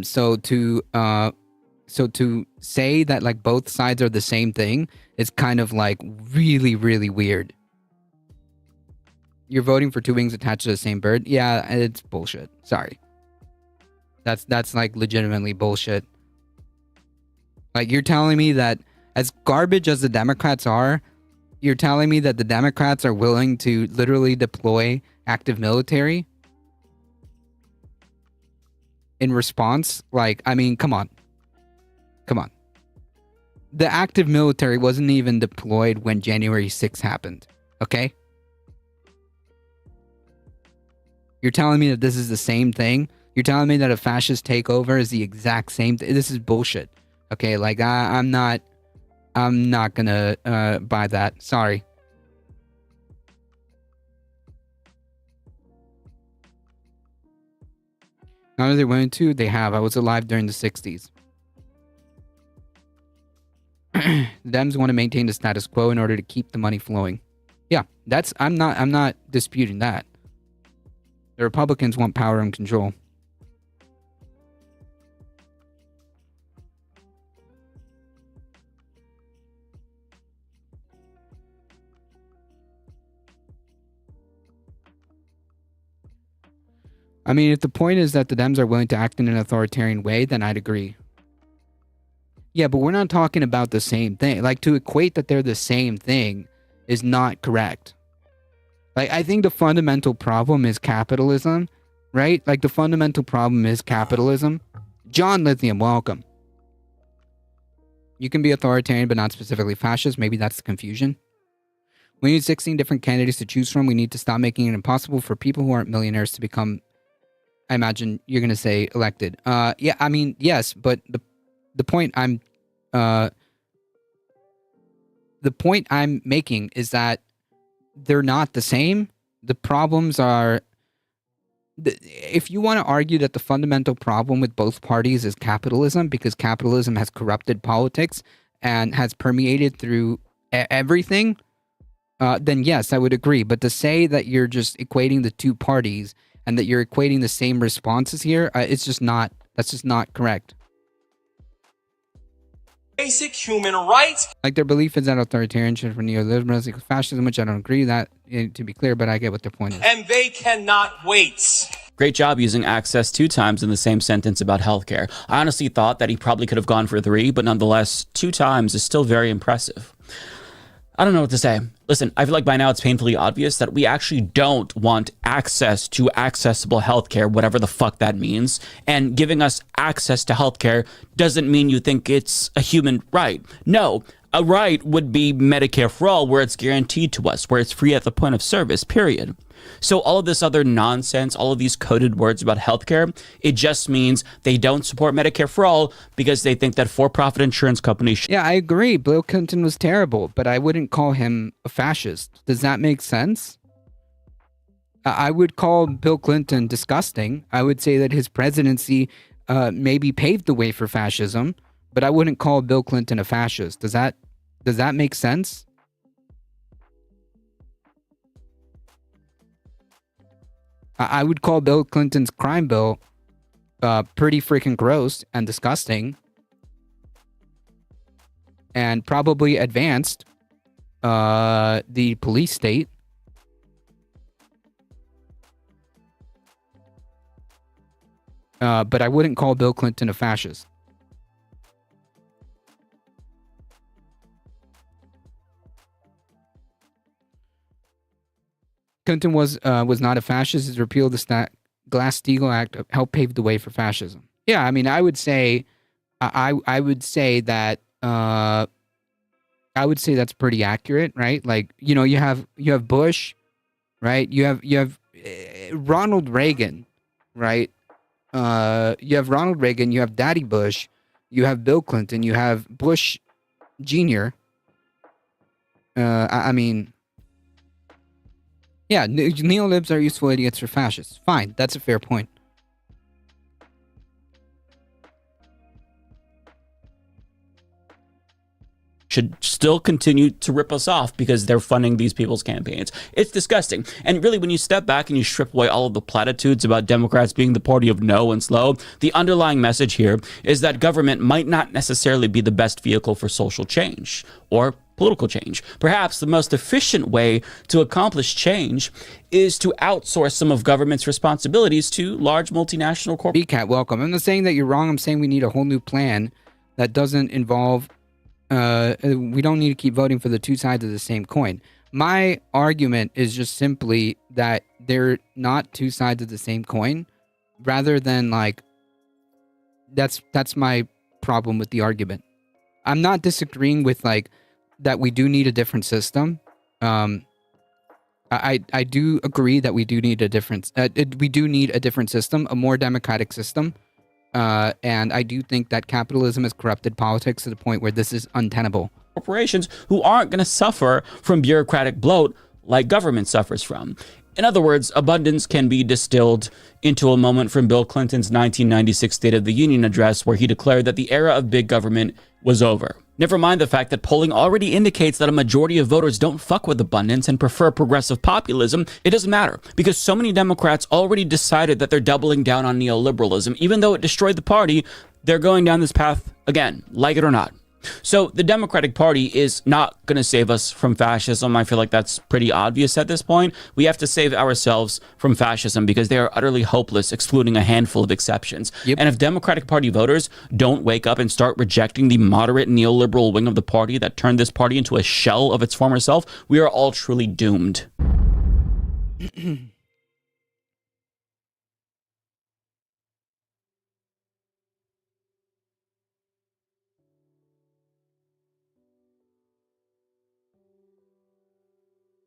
So to say that like both sides are the same thing is kind of like really, really weird. You're voting for two wings attached to the same bird. Yeah, it's bullshit. Sorry. That's like legitimately bullshit. Like you're telling me that as garbage as the Democrats are, you're telling me that the Democrats are willing to literally deploy active military in response? Like, I mean, come on. Come on. The active military wasn't even deployed when January 6th happened, okay? You're telling me that this is the same thing? You're telling me that a fascist takeover is the exact same thing? This is bullshit. Okay, like I'm not gonna buy that. Sorry. Now that they went to, they have. I was alive during the 60s. The Dems want to maintain the status quo in order to keep the money flowing. Yeah, I'm not disputing that. The Republicans want power and control. I mean, if the point is that the Dems are willing to act in an authoritarian way, then I'd agree. Yeah, but we're not talking about the same thing. Like, to equate that they're the same thing is not correct. Like, I think the fundamental problem is capitalism, right? Like, the fundamental problem is capitalism. John Lithium, welcome. You can be authoritarian, but not specifically fascist. Maybe that's the confusion. We need 16 different candidates to choose from. We need to stop making it impossible for people who aren't millionaires to become, I imagine you're going to say, elected. Yeah, I mean, yes, but the point I'm making is that they're not the same. The problems are, if you want to argue that the fundamental problem with both parties is capitalism, because capitalism has corrupted politics and has permeated through everything, then yes, I would agree. But to say that you're just equating the two parties and that you're equating the same responses here, that's just not correct. Basic human rights. Like, their belief is that authoritarianism for neoliberalism equals fascism, which I don't agree with that, to be clear, but I get what their point is. And they cannot wait. Great job using access 2 times in the same sentence about healthcare. I honestly thought that he probably could have gone for 3, but nonetheless, 2 times is still very impressive. I don't know what to say. Listen, I feel like by now it's painfully obvious that we actually don't want access to accessible healthcare, whatever the fuck that means. And giving us access to healthcare doesn't mean you think it's a human right. No, a right would be Medicare for all, where it's guaranteed to us, where it's free at the point of service, period. So all of this other nonsense, all of these coded words about healthcare, it just means they don't support Medicare for all because they think that for-profit insurance companies... Yeah, I agree. Bill Clinton was terrible, but I wouldn't call him a fascist. Does that make sense? I would call Bill Clinton disgusting. I would say that his presidency maybe paved the way for fascism, but I wouldn't call Bill Clinton a fascist. Does that make sense? I would call Bill Clinton's crime bill pretty freaking gross and disgusting, and probably advanced the police state. But I wouldn't call Bill Clinton a fascist. Clinton was not a fascist. His repeal of the Glass-Steagall Act helped pave the way for fascism. Yeah, I mean, I would say that that's pretty accurate, right? Like, you know, you have Bush, right? You have Ronald Reagan, right? You have Ronald Reagan, you have Daddy Bush, you have Bill Clinton, you have Bush Jr. I mean, yeah, neolibs are useful idiots for fascists. Fine, that's a fair point. Should still continue to rip us off because they're funding these people's campaigns. It's disgusting. And really, when you step back and you strip away all of the platitudes about Democrats being the party of no and slow, the underlying message here is that government might not necessarily be the best vehicle for social change or political change. Perhaps the most efficient way to accomplish change is to outsource some of government's responsibilities to large multinational corporations. BCAT, welcome. I'm not saying that you're wrong. I'm saying we need a whole new plan that doesn't involve... we don't need to keep voting for the two sides of the same coin. My argument is just simply that they're not two sides of the same coin, rather than like, that's my problem with the argument. I'm not disagreeing with like that we do need a different system. I do agree that we do need a different we do need a different system, a more democratic system. And I do think that capitalism has corrupted politics to the point where this is untenable. Corporations who aren't going to suffer from bureaucratic bloat like government suffers from. In other words, abundance can be distilled into a moment from Bill Clinton's 1996 State of the Union address, where he declared that the era of big government was over. Never mind the fact that polling already indicates that a majority of voters don't fuck with abundance and prefer progressive populism. It doesn't matter, because so many Democrats already decided that they're doubling down on neoliberalism. Even though it destroyed the party, they're going down this path again, like it or not. So the Democratic Party is not going to save us from fascism. I feel like that's pretty obvious at this point. We have to save ourselves from fascism because they are utterly hopeless, excluding a handful of exceptions. Yep. And if Democratic Party voters don't wake up and start rejecting the moderate neoliberal wing of the party that turned this party into a shell of its former self, we are all truly doomed.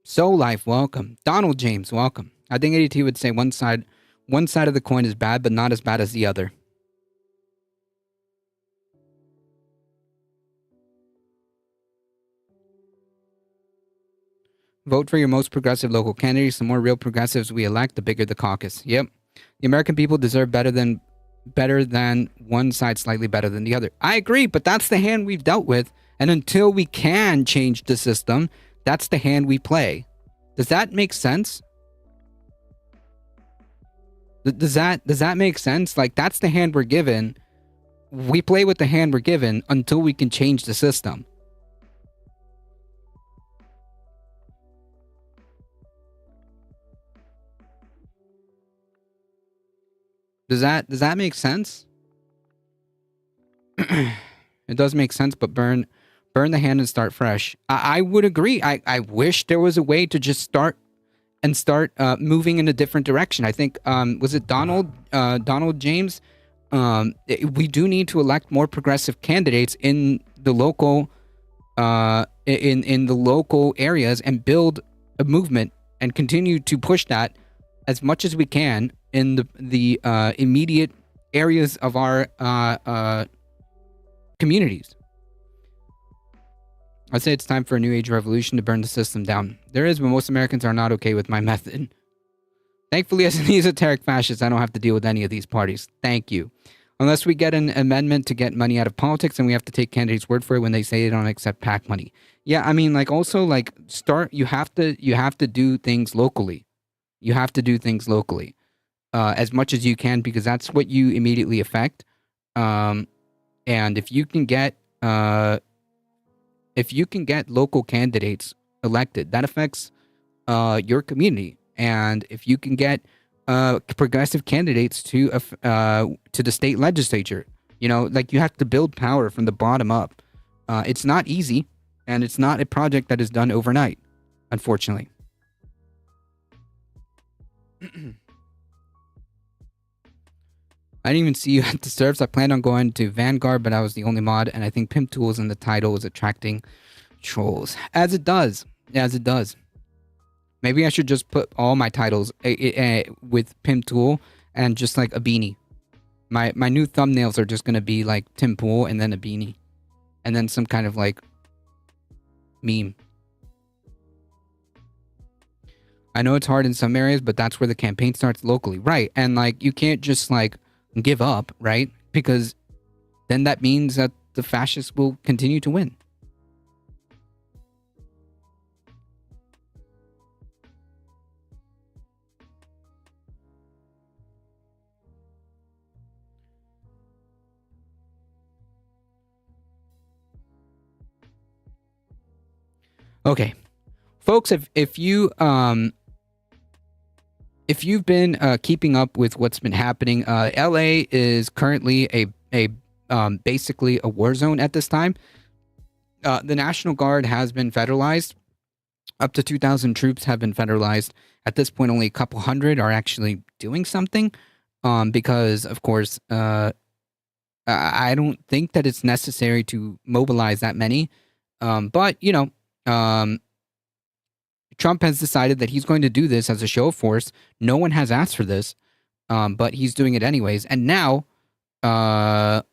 Soul Life, welcome. Donald James, welcome. I think ADT would say one side of the coin is bad, but not as bad as the other. Vote for your most progressive local candidates. The more real progressives we elect, the bigger the caucus. Yep. The American people deserve better than one side slightly better than the other. I agree, but that's the hand we've dealt with. And until we can change the system, that's the hand we play. Does that make sense? Does that make sense? Like, that's the hand we're given. We play with the hand we're given until we can change the system. Does that make sense? It does make sense, but burn the hand and start fresh. I would agree. I wish there was a way to just start moving in a different direction. I think was it Donald James? We do need to elect more progressive candidates in the local in the local areas and build a movement and continue to push that as much as we can in the immediate areas of our communities. I'd say it's time for a new age revolution to burn the system down. There is, but most Americans are not okay with my method. Thankfully, as an esoteric fascist, I don't have to deal with any of these parties. Thank you. Unless we get an amendment to get money out of politics, and we have to take candidates' word for it when they say they don't accept PAC money. Yeah, I mean, like, also, like, you have to do things locally. You have to do things locally as much as you can, because that's what you immediately affect. And if you can get local candidates elected, that affects your community. And if you can get progressive candidates to the state legislature, you know, like, you have to build power from the bottom up. It's not easy, and it's not a project that is done overnight, unfortunately. I didn't even see you at the serves. I planned on going to Vanguard, but I was the only mod, and I think Pimp Tools in the title was attracting trolls. As it does. Maybe I should just put all my titles with Pimp Tool and just like a beanie. My new thumbnails are just going to be like Tim Pool and then a beanie. And then some kind of like meme. I know it's hard in some areas, but that's where the campaign starts locally. Right. And like, you can't just like give up, right? Because then that means that the fascists will continue to win. Okay, folks, if you've been keeping up with what's been happening, LA is currently a basically a war zone at this time. The National Guard has been federalized. Up to 2,000 troops have been federalized. At this point, only a couple hundred are actually doing something, because, of course, I don't think that it's necessary to mobilize that many. But, you know, Trump has decided that he's going to do this as a show of force. No one has asked for this, but he's doing it anyways. And now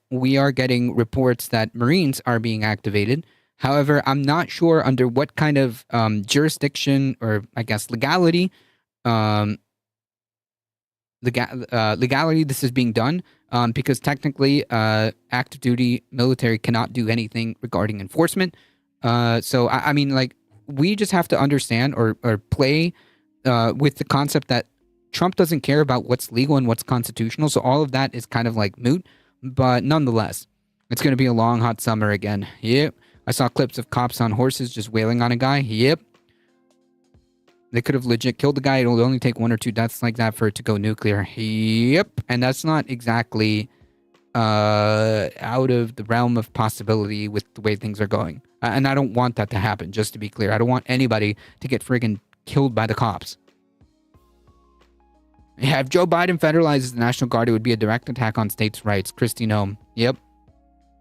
we are getting reports that Marines are being activated. However, I'm not sure under what kind of jurisdiction or, I guess, legality this is being done, because technically active duty military cannot do anything regarding enforcement. So I mean, like, we just have to understand or play with the concept that Trump doesn't care about what's legal and what's constitutional. So all of that is kind of like moot, but nonetheless, it's going to be a long, hot summer again. Yep. I saw clips of cops on horses just wailing on a guy. Yep. They could have legit killed the guy. It'll only take 1 or 2 deaths like that for it to go nuclear. Yep. And that's not exactly out of the realm of possibility with the way things are going. And I don't want that to happen, just to be clear. I don't want anybody to get friggin' killed by the cops. Yeah, if Joe Biden federalizes the National Guard, it would be a direct attack on states' rights. Kristi Noem. Yep.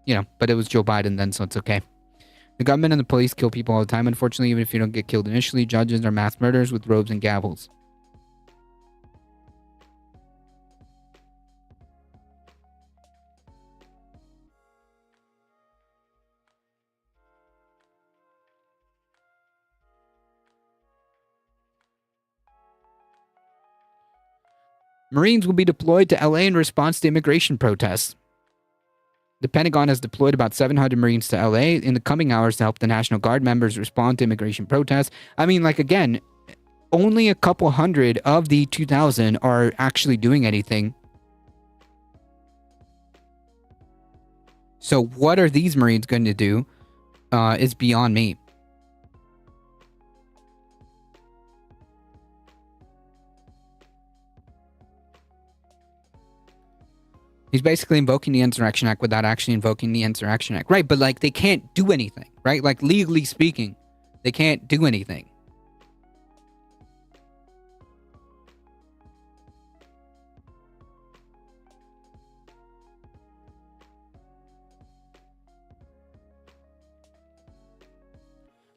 You know, but it was Joe Biden then, so it's okay. The government and the police kill people all the time. Unfortunately, even if you don't get killed initially, judges are mass murderers with robes and gavels. Marines will be deployed to LA in response to immigration protests. The Pentagon has deployed about 700 Marines to LA in the coming hours to help the National Guard members respond to immigration protests. I mean, like, again, only a couple hundred of the 2,000 are actually doing anything. So what are these Marines going to do is beyond me. He's basically invoking the Insurrection Act without actually invoking the Insurrection Act. Right, but, like, they can't do anything, right? Like, legally speaking, they can't do anything.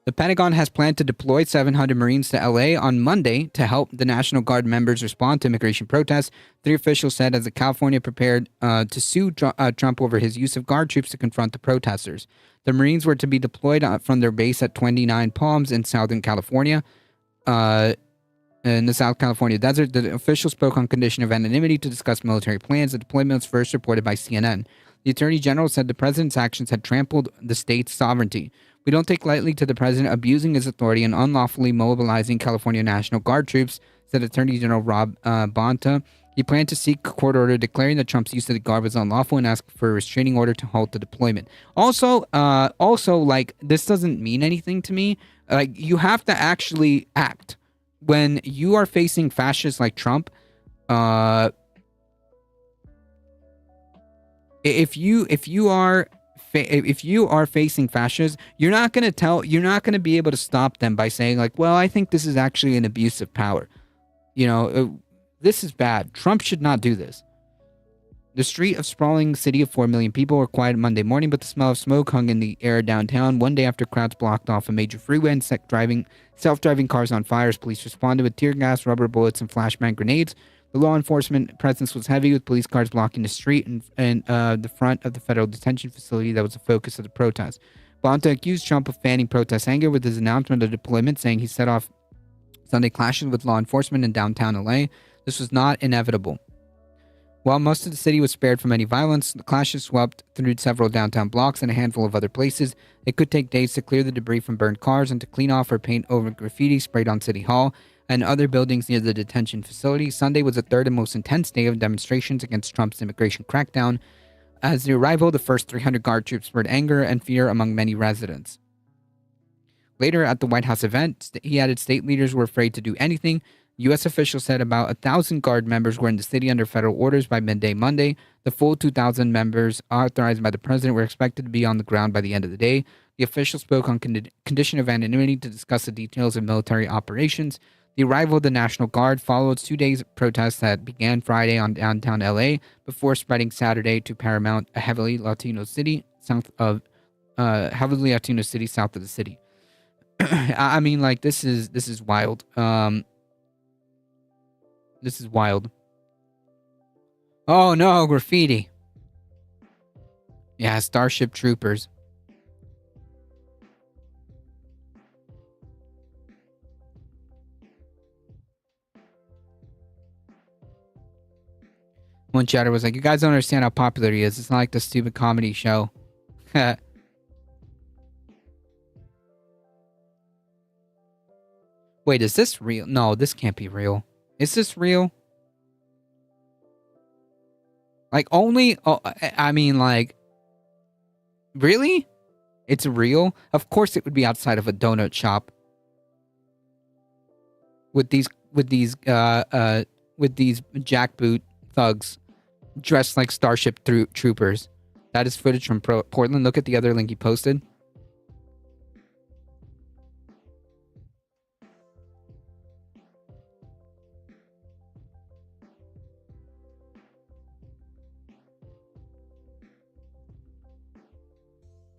The Pentagon has planned to deploy 700 Marines to LA on Monday to help the National Guard members respond to immigration protests, 3 officials said, as California prepared to sue Trump over his use of Guard troops to confront the protesters. The Marines were to be deployed from their base at 29 Palms in Southern California, in the South California desert. The official spoke on condition of anonymity to discuss military plans. The deployment was first reported by CNN. The Attorney General said the president's actions had trampled the state's sovereignty. We don't take lightly to the president abusing his authority and unlawfully mobilizing California National Guard troops, said Attorney General Rob Bonta. He planned to seek a court order declaring that Trump's use of the Guard was unlawful and ask for a restraining order to halt the deployment. Also, like, this doesn't mean anything to me. Like, you have to actually act when you are facing fascists like Trump. If you are facing fascists, you're not going to be able to stop them by saying, like, well, I think this is actually an abuse of power. You know, this is bad. Trump should not do this. The street of sprawling city of 4 million people were quiet Monday morning, but the smell of smoke hung in the air downtown. One day after crowds blocked off a major freeway and set self-driving cars on fire, police responded with tear gas, rubber bullets, and flashbang grenades. The law enforcement presence was heavy, with police cars blocking the street and the front of the federal detention facility that was the focus of the protest. Bonta accused Trump of fanning protest anger with his announcement of deployment, saying he set off Sunday clashes with law enforcement in downtown LA. This was not inevitable. While most of the city was spared from any violence, the clashes swept through several downtown blocks and a handful of other places. It could take days to clear the debris from burned cars and to clean off or paint over graffiti sprayed on City Hall and other buildings near the detention facility. Sunday was the third and most intense day of demonstrations against Trump's immigration crackdown. As the arrival, the first 300 Guard troops spread anger and fear among many residents. Later at the White House event, he added state leaders were afraid to do anything. U.S. officials said about 1,000 Guard members were in the city under federal orders by midday Monday. The full 2,000 members authorized by the president were expected to be on the ground by the end of the day. The official spoke on condition of anonymity to discuss the details of military operations. The arrival of the National Guard followed 2 days of protests that began Friday on downtown LA before spreading Saturday to Paramount, a heavily Latino city south of the city. I mean, like, this is wild. This is wild. Oh no, graffiti. Yeah, Starship Troopers. One chatter was like, "You guys don't understand how popular he is. It's not like the stupid comedy show." Wait, is this real? No, this can't be real. Is this real? Like, only... Oh, I mean, like... Really? It's real? Of course it would be outside of a donut shop. With these jackboot thugs dressed like Starship Troopers. That is footage from Portland. Look at the other link he posted.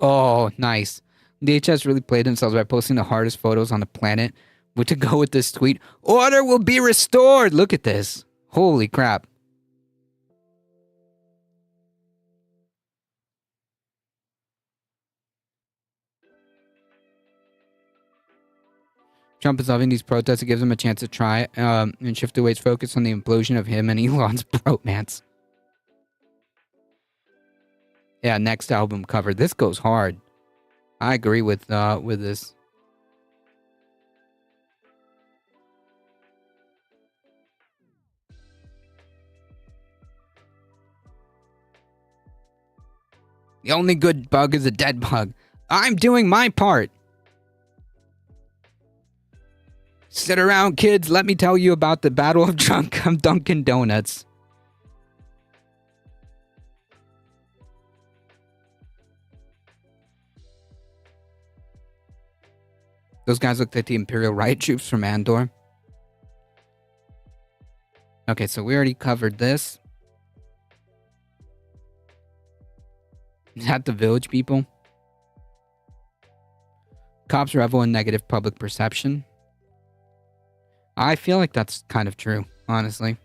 Oh, nice. DHS really played themselves by posting the hardest photos on the planet. What to go with this tweet? Order will be restored! Look at this. Holy crap. Trump is loving these protests. It gives him a chance to try and shift away his focus on the implosion of him and Elon's bromance. Yeah, next album cover. This goes hard. I agree with this. The only good bug is a dead bug. I'm doing my part. Sit around, kids. Let me tell you about the Battle of Dunkin' Donuts. Those guys looked like the Imperial riot troops from Andor. Okay, so we already covered this. Is that the Village people? Cops revel in negative public perception. I feel like that's kind of true, honestly.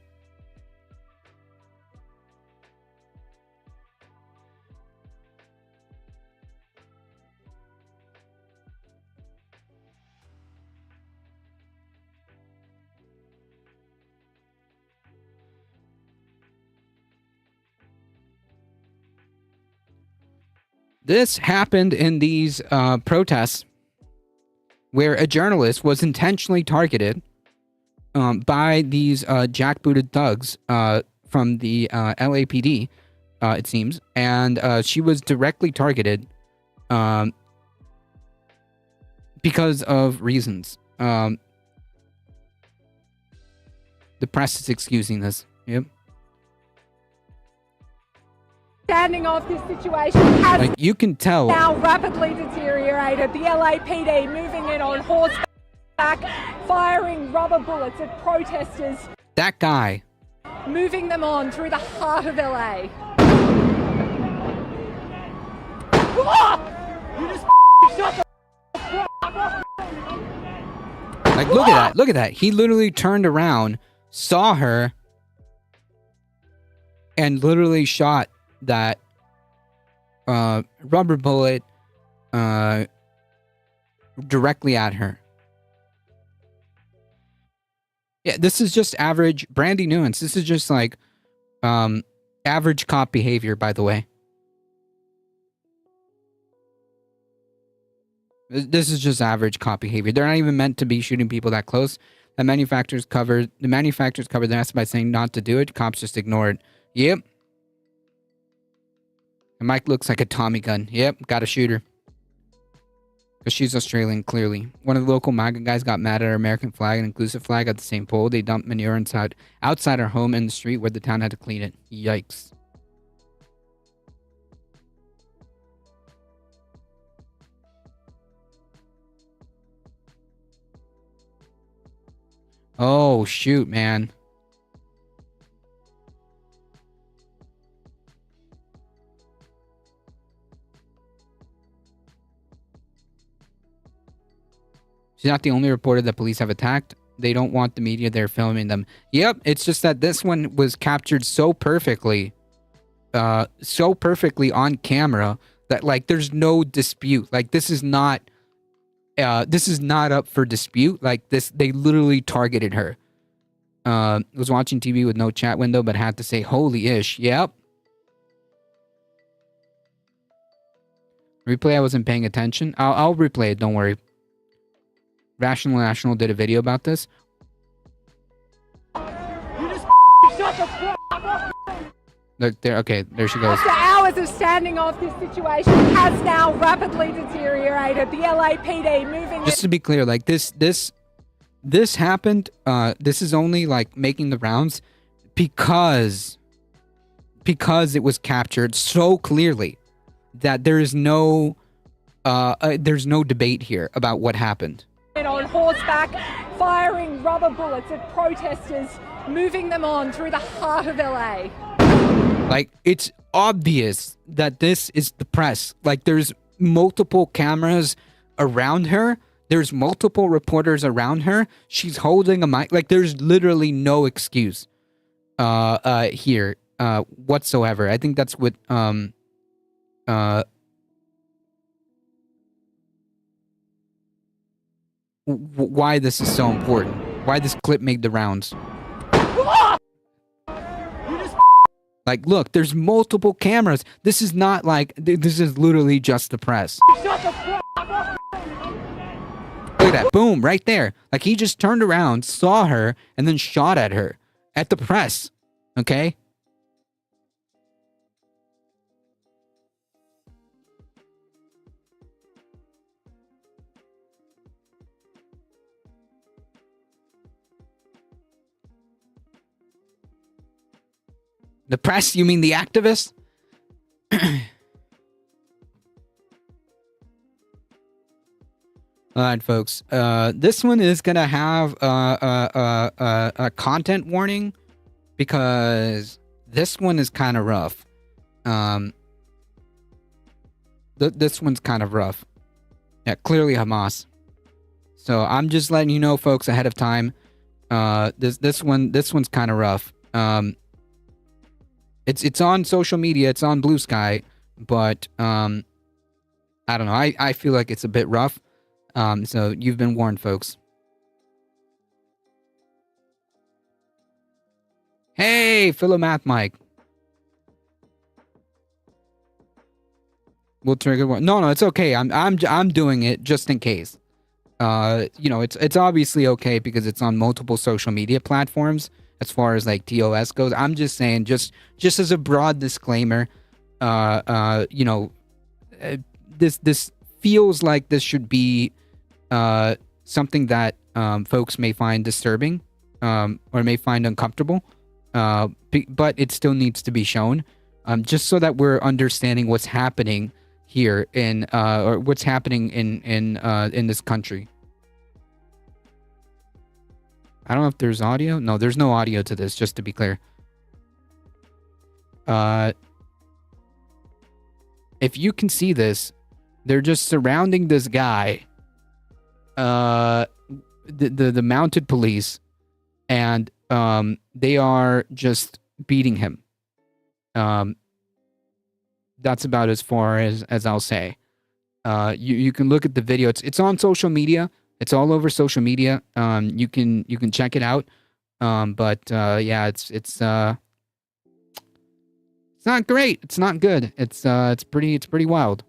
This happened in these protests where a journalist was intentionally targeted by these jackbooted thugs from the LAPD, it seems. And she was directly targeted because of reasons. The press is excusing this. Yep. Standing off this situation has Like, you can tell. now rapidly deteriorated. The LAPD moving in on horseback, firing rubber bullets at protesters, That guy. moving them on through the heart of LA. You just shut the Like, look at that. Look at that. He literally turned around, saw her, and literally shot that rubber bullet directly at her. Yeah, this is just average Brandy nuance. This is just like average cop behavior, by the way. This is just average cop behavior. They're not even meant to be shooting people that close. The manufacturers covered their ass by saying not to do it. Cops just ignored. Yep. And Mike looks like a Tommy gun. Yep, got to shoot her. Because she's Australian, clearly. One of the local MAGA guys got mad at our American flag and inclusive flag at the same pole. They dumped manure outside our home in the street where the town had to clean it. Yikes. Oh, shoot, man. She's not the only reporter that police have attacked. They don't want the media there filming them. Yep, it's just that this one was captured so perfectly on camera that like there's no dispute. Like this is not up for dispute. Like this, they literally targeted her. Was watching TV with no chat window, but had to say holy ish. Yep. Replay, I wasn't paying attention. I'll replay it, don't worry. Rational National did a video about this. Look there, okay, there she goes. After hours of standing off, this situation has now rapidly deteriorated. The LAPD moving... Just to be clear, like this happened, this is only like making the rounds because it was captured so clearly that there's no debate here about what happened. On horseback, firing rubber bullets at protesters, moving them on through the heart of LA. Like, it's obvious that this is the press. Like, there's multiple cameras around her. There's multiple reporters around her. She's holding a mic. Like, there's literally no excuse here whatsoever. I think that's what why this is so important. Why this clip made the rounds. Like, look, there's multiple cameras. This is not like, this is literally just the press. Look at that, boom, right there. Like, he just turned around, saw her, and then shot at her. At the press, okay? The press? You mean the activists? Alright, folks. This one is gonna have a content warning because this one is kind of rough. This one's kind of rough. Yeah, clearly Hamas. So I'm just letting you know, folks, ahead of time. This one's kind of rough. It's on social media, it's on Blue Sky, but I don't know. I feel like it's a bit rough. So you've been warned, folks. Hey, Philomath Mike. We'll trigger one. No, it's okay. I'm doing it just in case. It's obviously okay because it's on multiple social media platforms. As far as like TOS goes, I'm just saying, just as a broad disclaimer, this feels like this should be something that folks may find disturbing or may find uncomfortable, but it still needs to be shown, just so that we're understanding what's happening here or what's happening in this country. I don't know if there's audio. No, there's no audio to this, just to be clear. If you can see this, they're just surrounding this guy, the mounted police, and they are just beating him. That's about as far as I'll say. You can look at the video. It's on social media. It's all over social media. You can check it out. Yeah, it's not great. It's not good. It's pretty wild.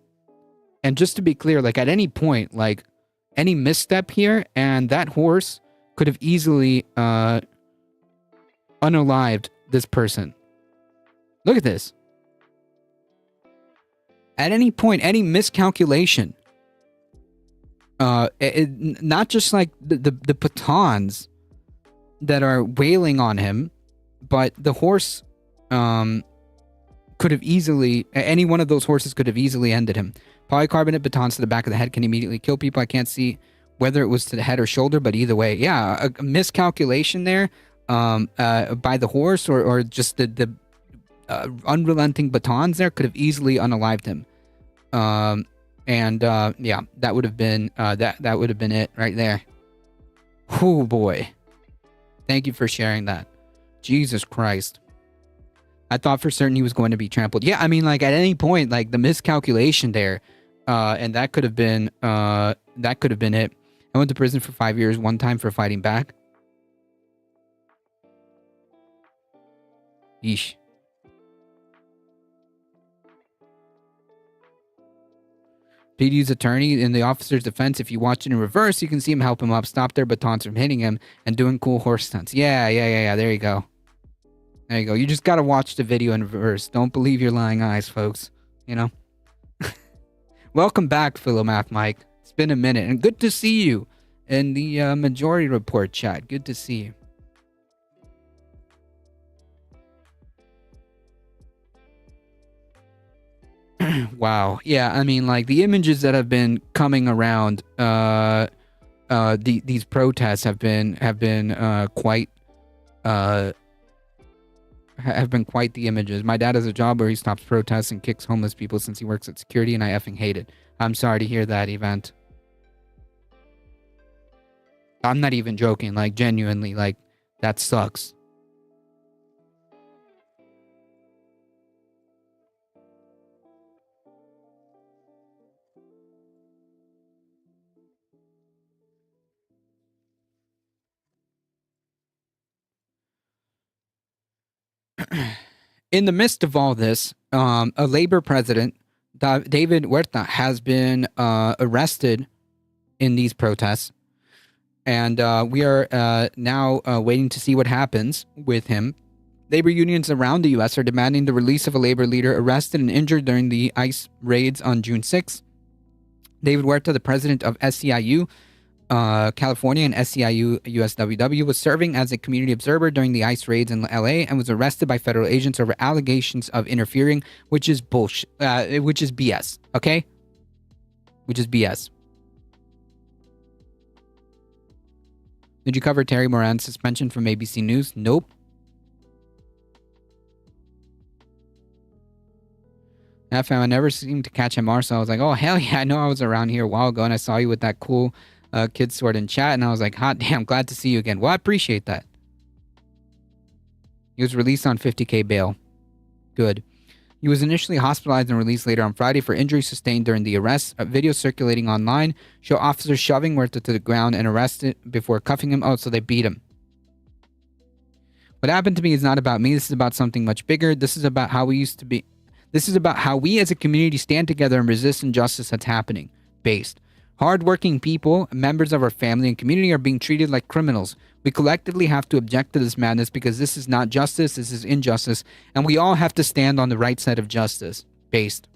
And just to be clear, like at any point, like any misstep here, and that horse could have easily unalived this person. Look at this. At any point, any miscalculation. Not just like the batons that are wailing on him, but the horse could have easily, any one of those horses could have easily ended him. Polycarbonate batons to the back of the head can immediately kill people. I can't see whether it was to the head or shoulder, but either way, yeah, a miscalculation there by the horse or just the unrelenting batons there could have easily unalived him. And yeah, that would have been that would have been it right there. Oh boy. Thank you for sharing that. Jesus Christ. I thought for certain he was going to be trampled. Yeah, I mean, like at any point, like the miscalculation there, and that could have been it. I went to prison for 5 years, one time for fighting back. Yeesh. PD's attorney in the officer's defense, if you watch it in reverse, you can see him help him up, stop their batons from hitting him, and doing cool horse stunts. Yeah. There you go. There you go. You just gotta watch the video in reverse. Don't believe your lying eyes, folks. You know? Welcome back, Philomath Mike. It's been a minute, and good to see you in the Majority Report chat. Good to see you. Wow. Yeah, I mean, like the images that have been coming around these protests have been quite the images. My dad has a job where he stops protests and kicks homeless people since he works at security, and I effing hate it. I'm sorry to hear that, Event. I'm not even joking, like genuinely, like that sucks. In the midst of all this, a Labor president, David Huerta, has been arrested in these protests. And we are now waiting to see what happens with him. Labor unions around the U.S. are demanding the release of a labor leader arrested and injured during the ICE raids on June 6. David Huerta, the president of SEIU California and SEIU USWW, was serving as a community observer during the ICE raids in LA and was arrested by federal agents over allegations of interfering, which is bullshit, which is BS, okay? Which is BS. Did you cover Terry Moran's suspension from ABC News? Nope. I never seemed to catch MR, so I was like, oh, hell yeah, I know I was around here a while ago, and I saw you with that cool kid sword in chat, and I was like, hot damn, glad to see you again. Well, I appreciate that. He was released on $50,000 bail. Good. He was initially hospitalized and released later on Friday for injuries sustained during the arrest. Videos circulating online show officers shoving Huerta to the ground and arrested before cuffing him. Oh, so they beat him. What happened to me is not about me. This is about something much bigger. This is about how we used to be. This is about how we as a community stand together and resist injustice that's happening. Based. Hardworking people, members of our family and community, are being treated like criminals. We collectively have to object to this madness because this is not justice, this is injustice, and we all have to stand on the right side of justice. Based.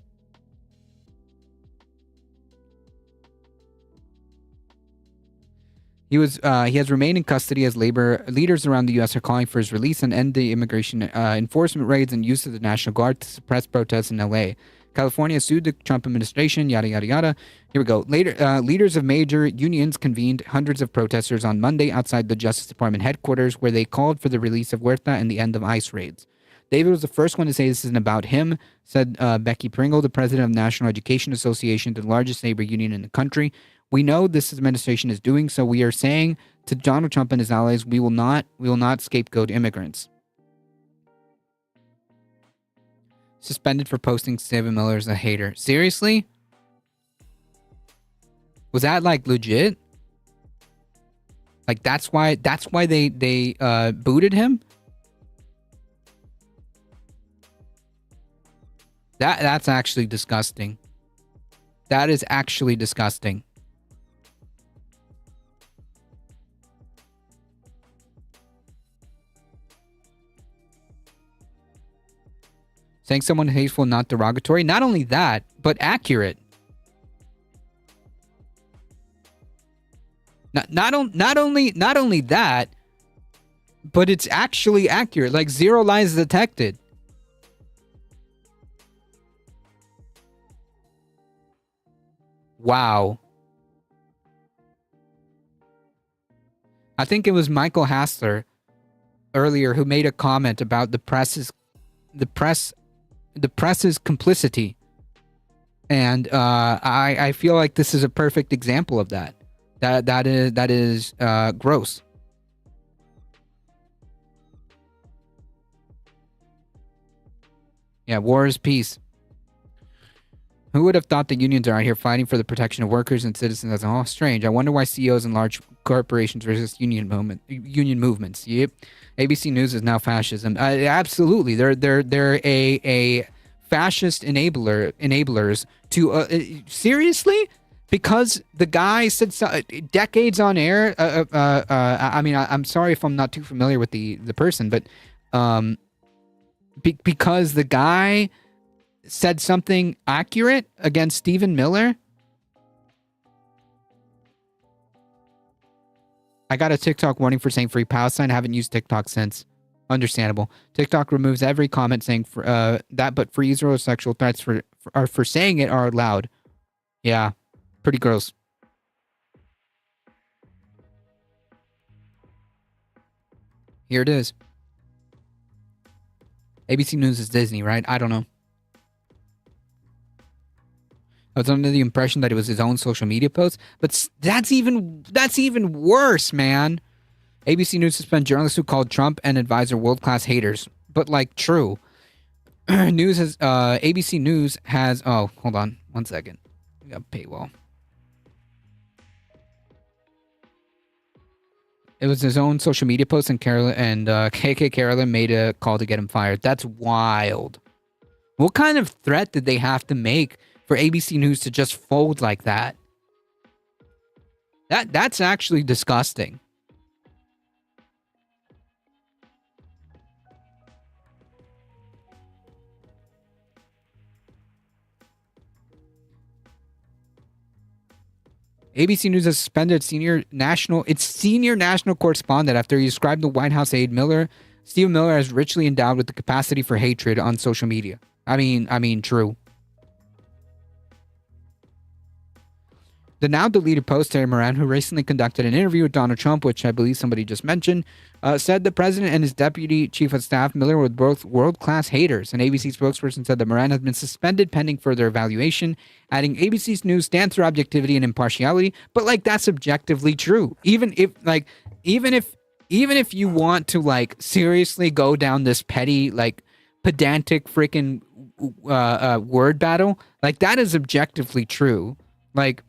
He has remained in custody as labor leaders around the U.S. are calling for his release and end the immigration enforcement raids and use of the National Guard to suppress protests in L.A. California sued the Trump administration, yada, yada, yada. Here we go. Later, leaders of major unions convened hundreds of protesters on Monday outside the Justice Department headquarters, where they called for the release of Huerta and the end of ICE raids. David was the first one to say this isn't about him, said Becky Pringle, the president of National Education Association, the largest labor union in the country. We know this administration is doing so. We are saying to Donald Trump and his allies, we will not scapegoat immigrants. Suspended for posting Stephen Miller as a hater. Seriously? Was that like legit? Like that's why they booted him? That's actually disgusting. That is actually disgusting. Saying someone hateful, not derogatory. Not only that, but accurate. Not only that, but it's actually accurate. Like zero lies detected. Wow. I think it was Michael Hassler earlier who made a comment about the press's complicity And I feel like this is a perfect example of that. That is gross. Yeah, war is peace. Who would have thought the unions are out here fighting for the protection of workers and citizens as a whole? Strange. I wonder why CEOs and large corporations resist union movements. Yep. ABC News is now fascism. Absolutely. They're a fascist enablers to seriously? Because the guy said decades on air. I mean, I'm sorry if I'm not too familiar with the person, but because the guy said something accurate against Stephen Miller. I got a TikTok warning for saying free Palestine. I haven't used TikTok since. Understandable. TikTok removes every comment saying that, but free Israel sexual threats for saying it are allowed. Yeah, pretty gross. Here it is. ABC News is Disney, right? I don't know. I was under the impression that it was his own social media post, but that's even worse, man. ABC News suspend journalists who called Trump and advisor world-class haters. But like, true. ABC News has. Oh, hold on, 1 second. We got paywall. It was his own social media post, and KK Carolyn made a call to get him fired. That's wild. What kind of threat did they have to make for ABC News to just fold like that? That's actually disgusting. ABC News has suspended senior national correspondent after he described the White House aide Stephen Miller, as richly endowed with the capacity for hatred on social media. I mean, true. The now deleted post, Terry Moran, who recently conducted an interview with Donald Trump, which I believe somebody just mentioned, said the president and his deputy chief of staff, Miller, were both world-class haters. An ABC spokesperson said that Moran has been suspended pending further evaluation, adding ABC's news stands for objectivity and impartiality, but like that's objectively true. Even if you want to like seriously go down this petty, like pedantic freaking word battle, like that is objectively true. Like,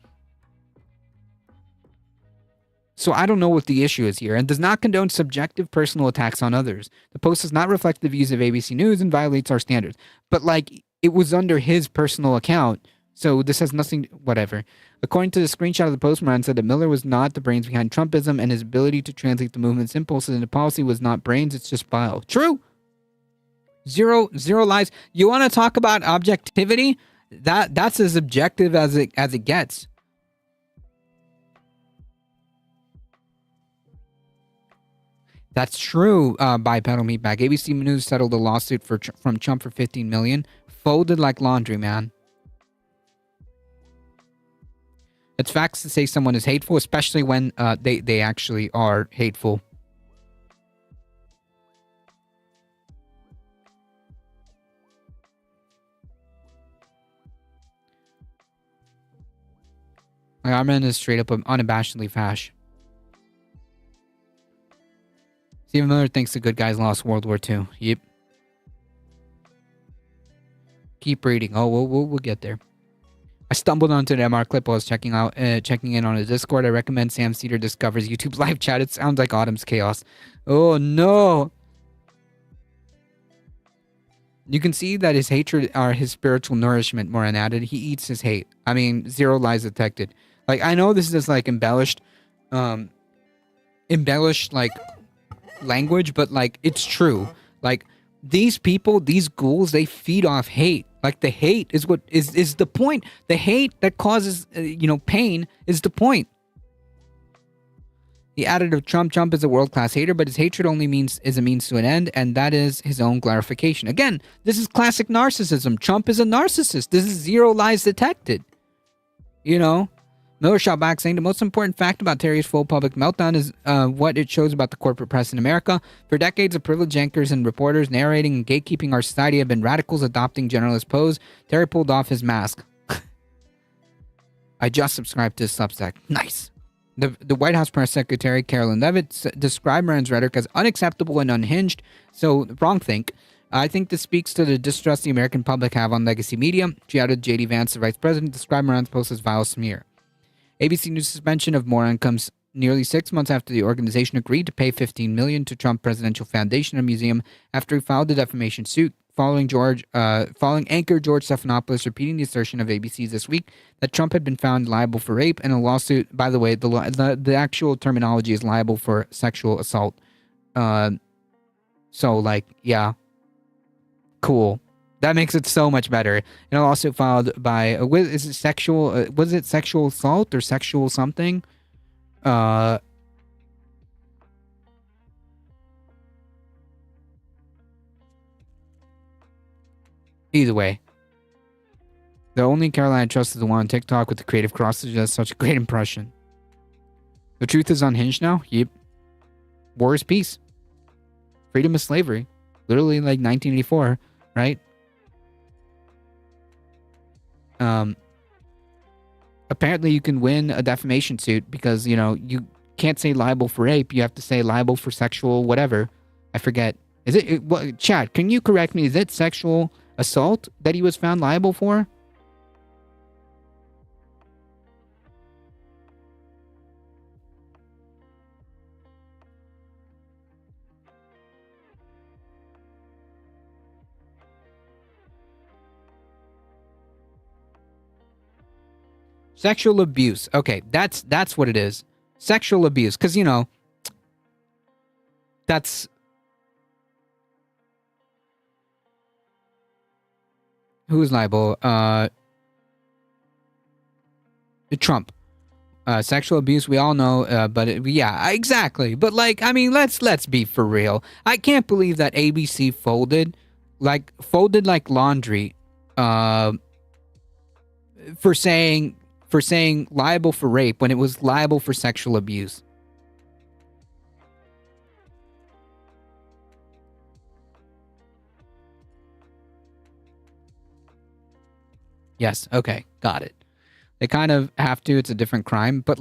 so I don't know what the issue is here, and does not condone subjective personal attacks on others. The post does not reflect the views of ABC News and violates our standards. But like, it was under his personal account, so this has nothing, whatever. According to the screenshot of the post, Moran said that Miller was not the brains behind Trumpism, and his ability to translate the movement's impulses into policy was not brains, it's just bile. True. Zero lies. You want to talk about objectivity? That's as objective as it gets. That's true, Bipedal Meatbag. ABC News settled a lawsuit from Trump for $15 million. Folded like laundry, man. It's facts to say someone is hateful, especially when they actually are hateful. My Armin is straight up unabashedly fash. Stephen Miller thinks the good guys lost World War II. Yep. Keep reading. Oh, we'll get there. I stumbled onto the MR clip while I was checking in on a Discord. I recommend Sam Cedar discovers YouTube's live chat. It sounds like Autumn's Chaos. Oh no! You can see that his hatred are his spiritual nourishment, Moran added. He eats his hate. I mean, zero lies detected. Like, I know this is like embellished like language, but like it's true. Like, these people, these ghouls, they feed off hate. Like, the hate is what is the point. The hate that causes pain is the point. He added of Trump is a world-class hater, but his hatred only is a means to an end, and that is his own glorification. Again, this is classic narcissism. Trump is a narcissist. This is zero lies detected. Miller shot back, saying the most important fact about Terry's full public meltdown is what it shows about the corporate press in America. For decades, the privileged anchors and reporters narrating and gatekeeping our society have been radicals adopting generalist pose. Terry pulled off his mask. I just subscribed to his Substack. Nice. The White House press secretary, Carolyn Levitt, described Moran's rhetoric as unacceptable and unhinged. So, wrong think. I think this speaks to the distrust the American public have on legacy media. She outed J.D. Vance, the vice president, described Moran's post as vile smear. ABC News' suspension of Moran comes nearly 6 months after the organization agreed to pay $15 million to Trump Presidential Foundation and Museum after he filed the defamation suit, following anchor George Stephanopoulos repeating the assertion of ABC This Week that Trump had been found liable for rape in a lawsuit. By the way, the actual terminology is liable for sexual assault. So, like, yeah. Cool. That makes it so much better. In a lawsuit filed by, was it sexual assault or sexual something? Either way. The only Caroline I trust is the one on TikTok with the creative crossage that has such a great impression. The truth is unhinged now? Yep. War is peace. Freedom is slavery. Literally like 1984, right? Apparently you can win a defamation suit because, you can't say liable for rape. You have to say liable for sexual whatever. I forget. Is it Chad, can you correct me? Is it sexual assault that he was found liable for? Sexual abuse. Okay, that's what it is. Sexual abuse. Because, that's... Who's liable? Trump. Sexual abuse, we all know, but yeah, exactly. But let's be for real. I can't believe that ABC folded like laundry, for saying liable for rape when it was liable for sexual abuse. Yes, okay, got it. They kind of have to, it's a different crime, but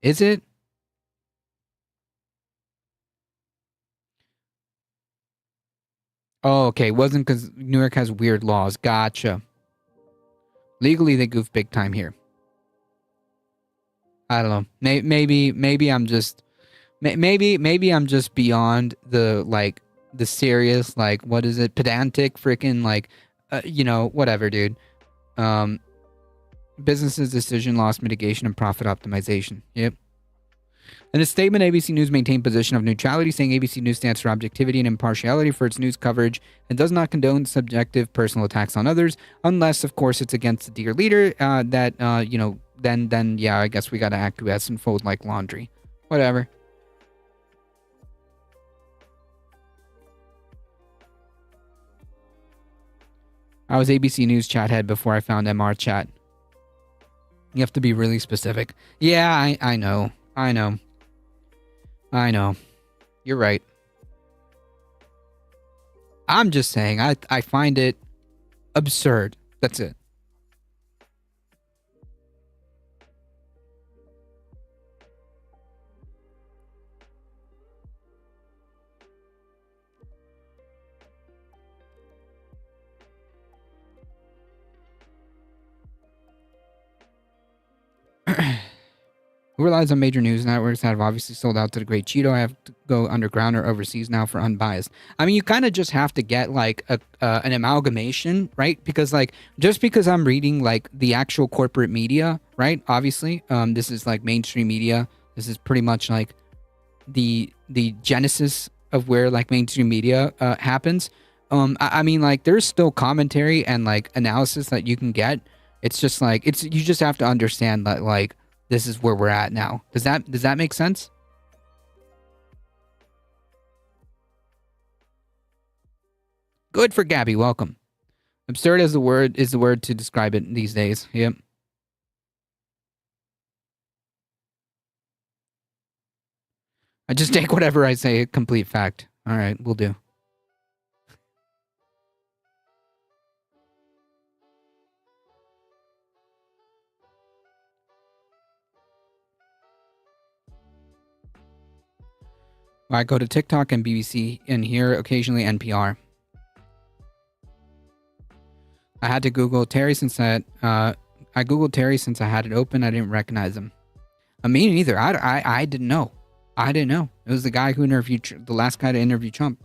is it? Oh, okay, it wasn't because New York has weird laws. Gotcha. Legally, they goof big time here. I don't know. Maybe I'm just maybe I'm just beyond the serious what is it, pedantic freaking whatever, dude. Business's decision, loss mitigation, and profit optimization. Yep. In a statement, ABC News maintained position of neutrality, saying ABC News stands for objectivity and impartiality for its news coverage and does not condone subjective personal attacks on others, unless, of course, it's against the dear leader. Then yeah, I guess we gotta acquiesce and fold like laundry. Whatever. I was ABC News chat head before I found MR chat. You have to be really specific. Yeah, I know. You're right. I'm just saying, I find it absurd. That's it. Who relies on major news networks that have obviously sold out to the Great Cheeto? I have to go underground or overseas now for unbiased. I mean, you kind of just have to get an amalgamation, right? Because just because I'm reading the actual corporate media, right? Obviously, this is mainstream media. This is pretty much the genesis of where mainstream media happens. I mean, there's still commentary and analysis that you can get. It's just you just have to understand that this is where we're at now. Does that make sense? Good for Gabby. Welcome. Absurd is the word to describe it these days. Yep. I just take whatever I say, complete fact. All right, we'll do. I go to TikTok and BBC and here occasionally NPR. I had to Google Terry since I Googled Terry since I had it open. I didn't recognize him. Me neither. I didn't know. I didn't know. It was the guy who interviewed the last guy to interview Trump.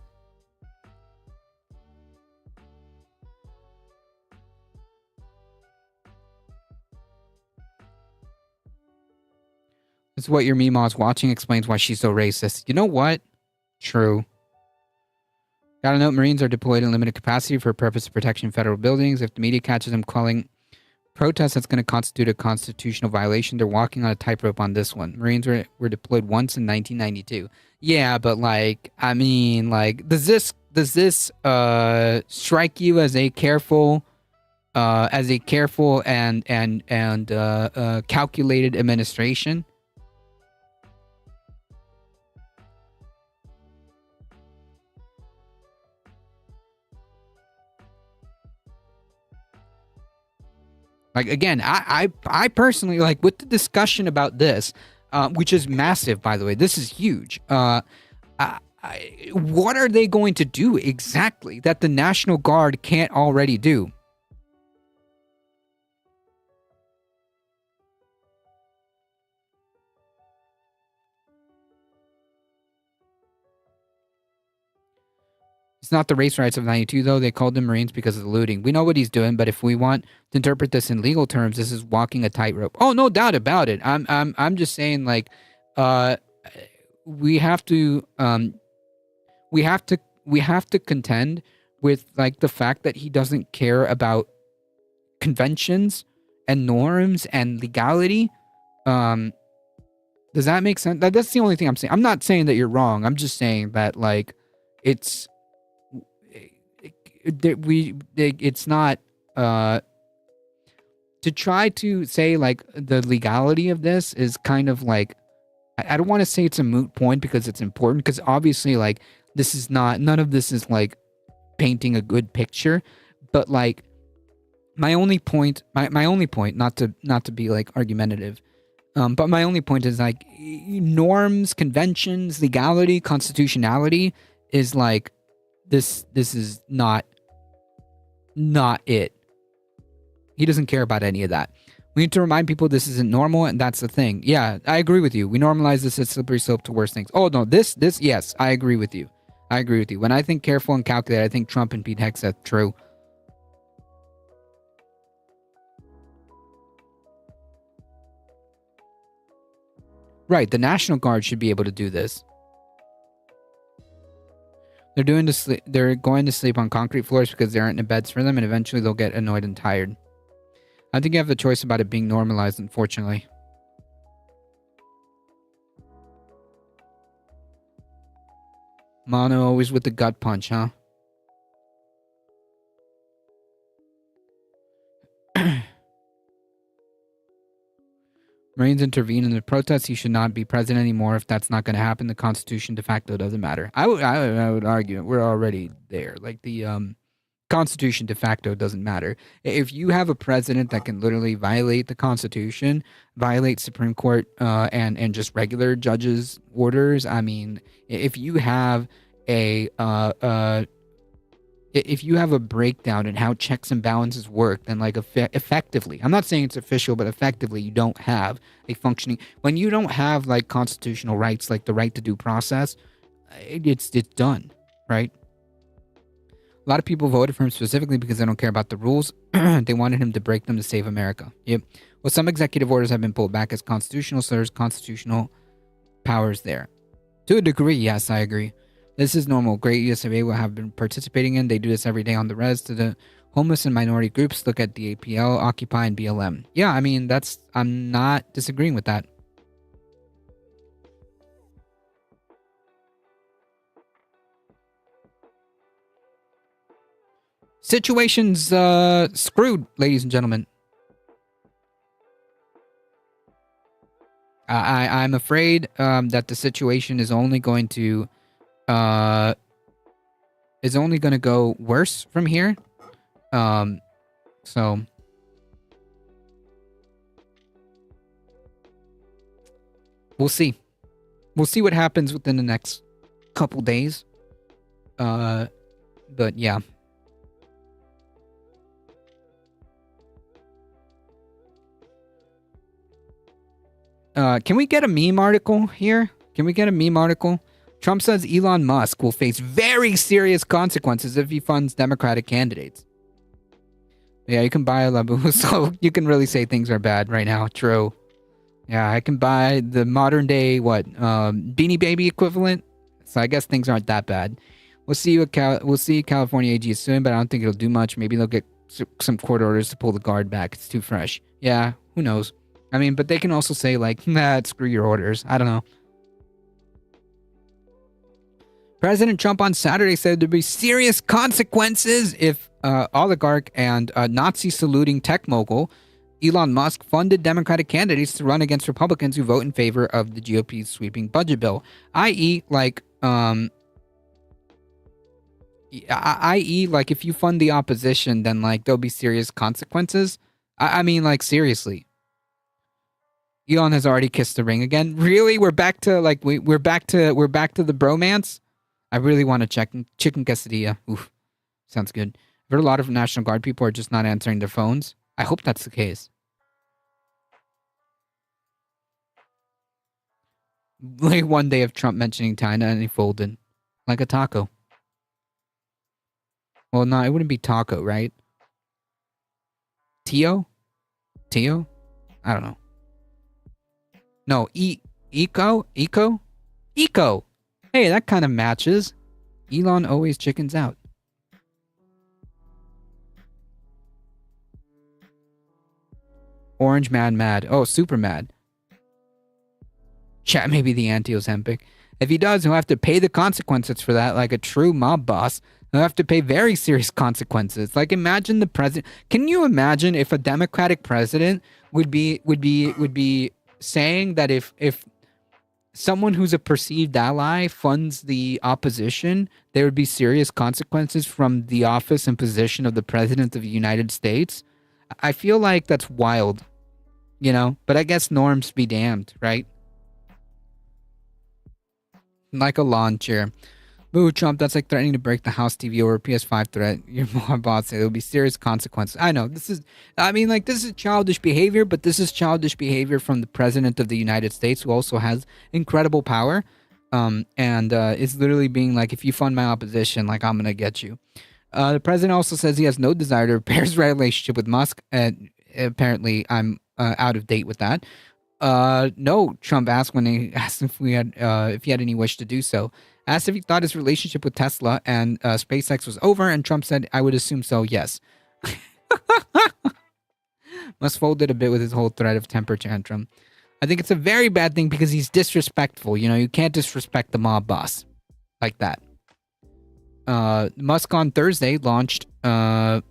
This is what your Meemaw's watching explains why she's so racist. You know what? True. Gotta note, Marines are deployed in limited capacity for purpose of protection of federal buildings. If the media catches them quelling protests, that's going to constitute a constitutional violation. They're walking on a tightrope on this one. Marines were deployed once in 1992. Yeah, but like, I mean, like, does this strike you as a careful and calculated administration? Like, again, I personally, like, with the discussion about this, which is massive, by the way, this is huge. What are they going to do exactly that the National Guard can't already do? It's not the race riots of 92, though. They called them Marines because of the looting. We know what he's doing, but if we want to interpret this in legal terms, this is walking a tightrope. Oh, no doubt about it. I'm just saying, like, we have to contend with, like, the fact that he doesn't care about conventions and norms and legality. Does that make sense? That's the only thing I'm saying. I'm not saying that you're wrong. I'm just saying that, like, it's not to try to say, like, the legality of this is kind of like, I don't want to say it's a moot point because it's important, because obviously, like, this is not, none of this is like painting a good picture, but like my only point, not to be like argumentative, but my only point is, like, norms, conventions, legality, constitutionality is like, this is not it. He doesn't care about any of that. We need to remind people this isn't normal, and that's the thing. Yeah, I agree with you. We normalize this as slippery slope to worse things. Oh, no, this, yes, I agree with you. I agree with you. When I think careful and calculated, I think Trump and Pete Hegseth, true. Right, the National Guard should be able to do this. They're going to sleep on concrete floors because there aren't beds for them, and eventually they'll get annoyed and tired. I think you have the choice about it being normalized, unfortunately. Mono always with the gut punch, huh? Marines intervene in the protests. He should not be president anymore. If that's not going to happen, the Constitution de facto doesn't matter. I would argue we're already there. Like, the Constitution de facto doesn't matter. If you have a president that can literally violate the Constitution, violate Supreme Court and just regular judges' orders, I mean, if you have a breakdown in how checks and balances work, then, like, effectively, I'm not saying it's official, but effectively, you don't have a functioning, when you don't have, like, constitutional rights, like the right to due process, it's done, right? A lot of people voted for him specifically because they don't care about the rules. They wanted him to break them to save America. Yep. Well, some executive orders have been pulled back as constitutional, so there's constitutional powers there. To a degree, yes, I agree. This is normal. Great USA will have been participating in. They do this every day on the res to the homeless and minority groups. Look at the APL, Occupy, and BLM. Yeah, I mean, I'm not disagreeing with that. Situation's screwed, ladies and gentlemen. I'm afraid that the situation is only going to go worse from here. So we'll see. We'll see what happens within the next couple days. But yeah. Can we get a meme article here? Can we get a meme article? Trump says Elon Musk will face very serious consequences if he funds Democratic candidates. Yeah, you can buy a Labu, so you can really say things are bad right now. True. Yeah, I can buy the modern day, Beanie Baby equivalent. So I guess things aren't that bad. We'll see California AG soon, but I don't think it'll do much. Maybe they'll get some court orders to pull the guard back. It's too fresh. Yeah, who knows? I mean, but they can also say like, nah, screw your orders. I don't know. President Trump on Saturday said there'd be serious consequences if oligarch and Nazi-saluting tech mogul Elon Musk funded Democratic candidates to run against Republicans who vote in favor of the GOP's sweeping budget bill, i.e., like if you fund the opposition, then like there'll be serious consequences. I mean, like seriously. Elon has already kissed the ring again. Really? We're back to like we're back to the bromance. I really want to check chicken quesadilla. Oof, sounds good. I've heard a lot of National Guard people are just not answering their phones. I hope that's the case. Like one day of Trump mentioning China and he folded. Like a taco. Well, no, it wouldn't be taco, right? Tio? I don't know. No, Eco? Hey, that kind of matches. Elon always chickens out. Orange mad. Oh, super mad. Chat maybe the anti-Ozempic. If he does, he'll have to pay the consequences for that like a true mob boss. He'll have to pay very serious consequences. Like imagine the president. Can you imagine if a Democratic president would be saying that if someone who's a perceived ally funds the opposition, there would be serious consequences from the office and position of the President of the United States? I feel like that's wild, you know? But I guess norms be damned, right? Like a lawn chair. Boo, Trump, that's like threatening to break the House TV over a PS5 threat. Your mom boss said there will be serious consequences. I know, this is childish behavior, but this is childish behavior from the President of the United States, who also has incredible power. And it's literally being like, if you fund my opposition, like, I'm going to get you. The president also says he has no desire to repair his relationship with Musk. Apparently, I'm out of date with that. No, Trump asked when he asked if he had any wish to do so. Asked if he thought his relationship with Tesla and SpaceX was over, and Trump said, I would assume so, yes. Musk folded a bit with his whole threat of temper tantrum. I think it's a very bad thing because he's disrespectful. You know, you can't disrespect the mob boss like that. Musk on Thursday launched barrage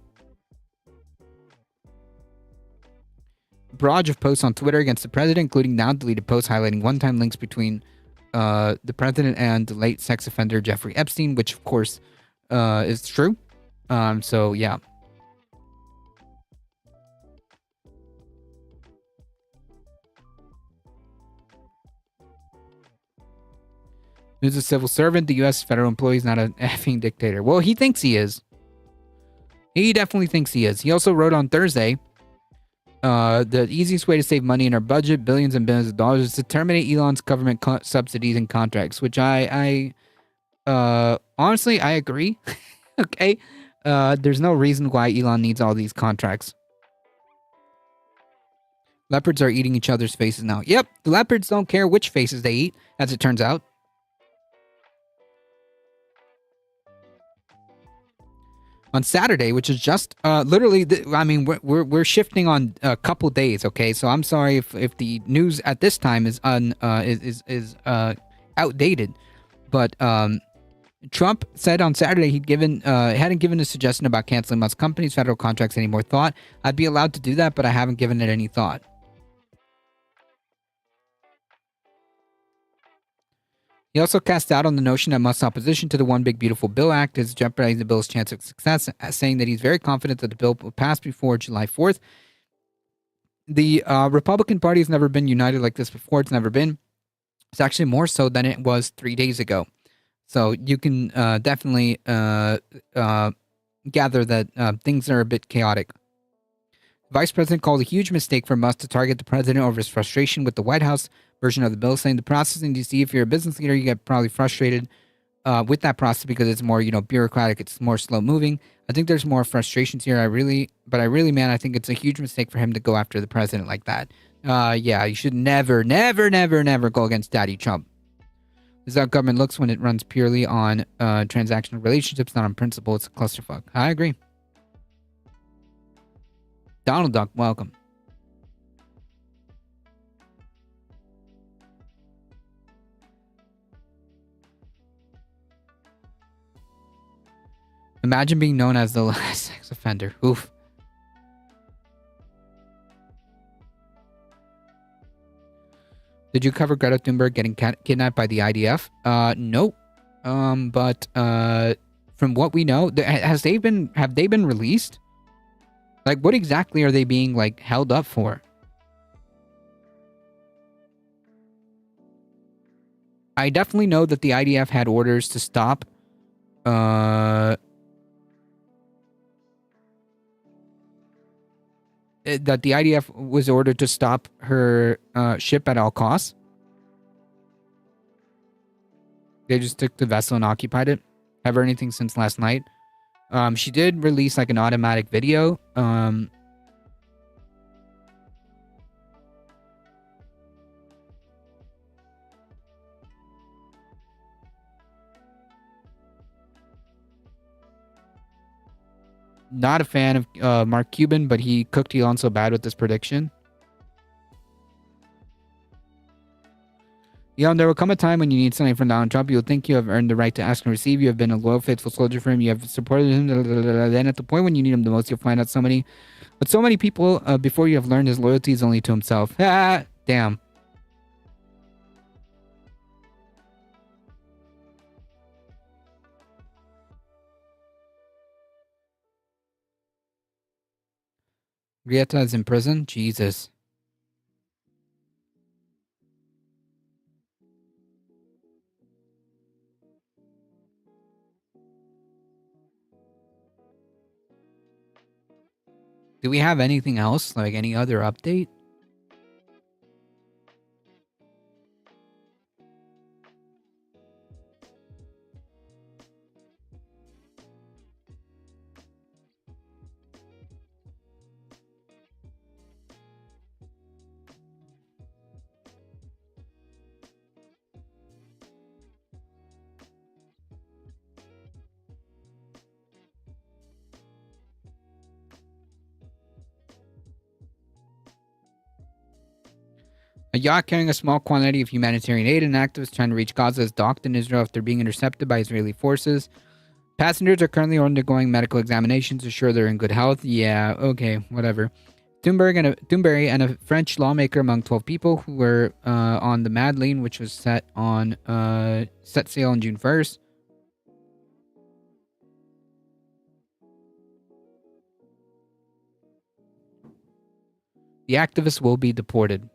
of posts on Twitter against the president, including now deleted posts highlighting one-time links between the president and the late sex offender Jeffrey Epstein, which of course is true. So yeah. Who's a civil servant? The U.S. federal employee is not an effing dictator. Well, he thinks he is. He definitely thinks he is. He also wrote on Thursday, the easiest way to save money in our budget, billions and billions of dollars, is to terminate Elon's government subsidies and contracts, which I honestly, I agree. Okay. There's no reason why Elon needs all these contracts. Leopards are eating each other's faces now. Yep. The leopards don't care which faces they eat, as it turns out. On Saturday, which is just literally, we're shifting on a couple days. Okay, so I'm sorry if the news at this time is outdated, but Trump said on Saturday he'd hadn't given a suggestion about canceling Musk companies' federal contracts any more thought. I'd be allowed to do that, but I haven't given it any thought. He also cast doubt on the notion that Musk's opposition to the One Big Beautiful Bill Act is jeopardizing the bill's chance of success, saying that he's very confident that the bill will pass before July 4th. The Republican Party has never been united like this before. It's never been. It's actually more so than it was 3 days ago. So you can definitely gather that things are a bit chaotic. Vice President called a huge mistake for Musk to target the president over his frustration with the White House version of the bill, saying the process in DC, if you're a business leader, you get probably frustrated with that process because it's more, bureaucratic, it's more slow moving. I think there's more frustrations here. I really, man, I think it's a huge mistake for him to go after the president like that. Yeah, you should never, never, never, never go against Daddy Trump. This is how government looks when it runs purely on transactional relationships, not on principle. It's a clusterfuck. I agree. Donald Duck, welcome. Imagine being known as the last sex offender. Oof. Did you cover Greta Thunberg getting kidnapped by the IDF? Nope. But from what we know, have they been released? Like, what exactly are they being, like, held up for? I definitely know that the IDF had orders to stop, that the IDF was ordered to stop her ship at all costs. They just took the vessel and occupied it. Haven't heard anything since last night. She did release like an automatic video. Not a fan of Mark Cuban, but he cooked Elon so bad with this prediction. There will come a time when you need something from Donald Trump. You'll think you have earned the right to ask and receive. You have been a loyal, faithful soldier for him. You have supported him. Then at the point when you need him the most, you'll find out so many people before you have learned his loyalty is only to himself. Ah, damn. Grieta is in prison? Jesus. Do we have anything else? Like any other update? A yacht carrying a small quantity of humanitarian aid and activists trying to reach Gaza is docked in Israel after being intercepted by Israeli forces. Passengers are currently undergoing medical examinations to ensure they're in good health. Yeah, okay, whatever. Thunberg and a French lawmaker among 12 people who were on the Madeleine, which was set sail on June 1st. The activists will be deported.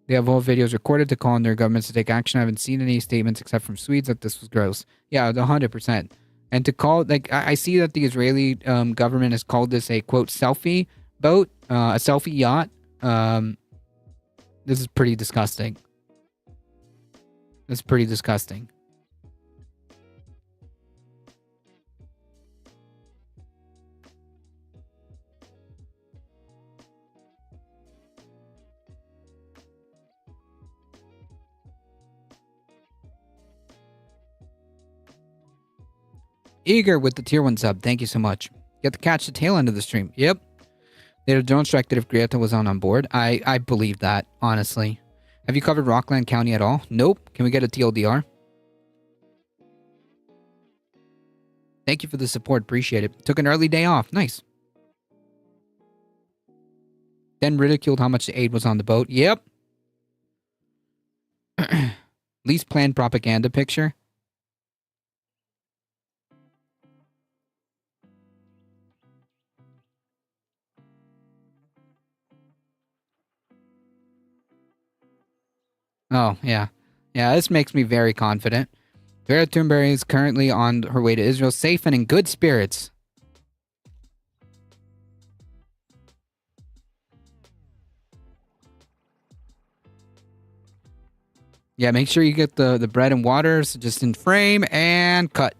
They have whole videos recorded to call on their governments to take action. I haven't seen any statements except from Swedes that this was gross. Yeah, 100%. And to call, like, I see that the Israeli government has called this a, quote, selfie boat, a selfie yacht. This is pretty disgusting. That's pretty disgusting. Eager with the tier 1 sub. Thank you so much. You have to catch the tail end of the stream. Yep. They had a drone strike that if Grieta was on board. I believe that, honestly. Have you covered Rockland County at all? Nope. Can we get a TLDR? Thank you for the support. Appreciate it. Took an early day off. Nice. Then ridiculed how much the aid was on the boat. Yep. Least planned propaganda picture. Oh, yeah. Yeah, this makes me very confident. Vera Thunberg is currently on her way to Israel, safe and in good spirits. Yeah, make sure you get the bread and water, so just in frame, and cut.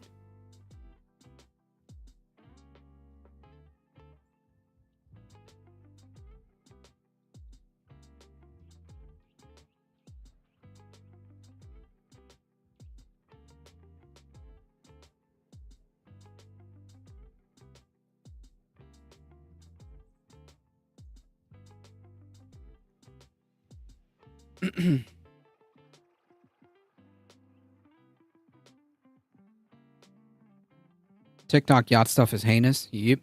TikTok yacht stuff is heinous. Yep.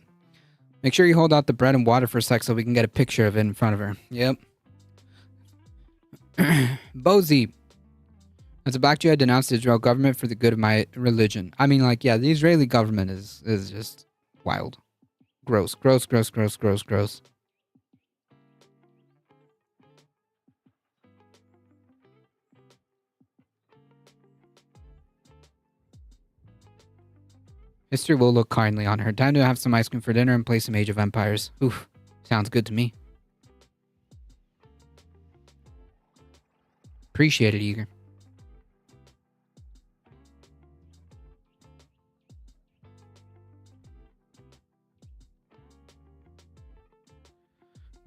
Make sure you hold out the bread and water for a sec so we can get a picture of it in front of her. Yep. Bozy. As a black Jew, I denounced the Israel government for the good of my religion. I mean, like, yeah, the Israeli government is just wild. Gross, gross, gross, gross, gross, gross. History will look kindly on her. Time to have some ice cream for dinner and play some Age of Empires. Oof, sounds good to me. Appreciate it, Eager.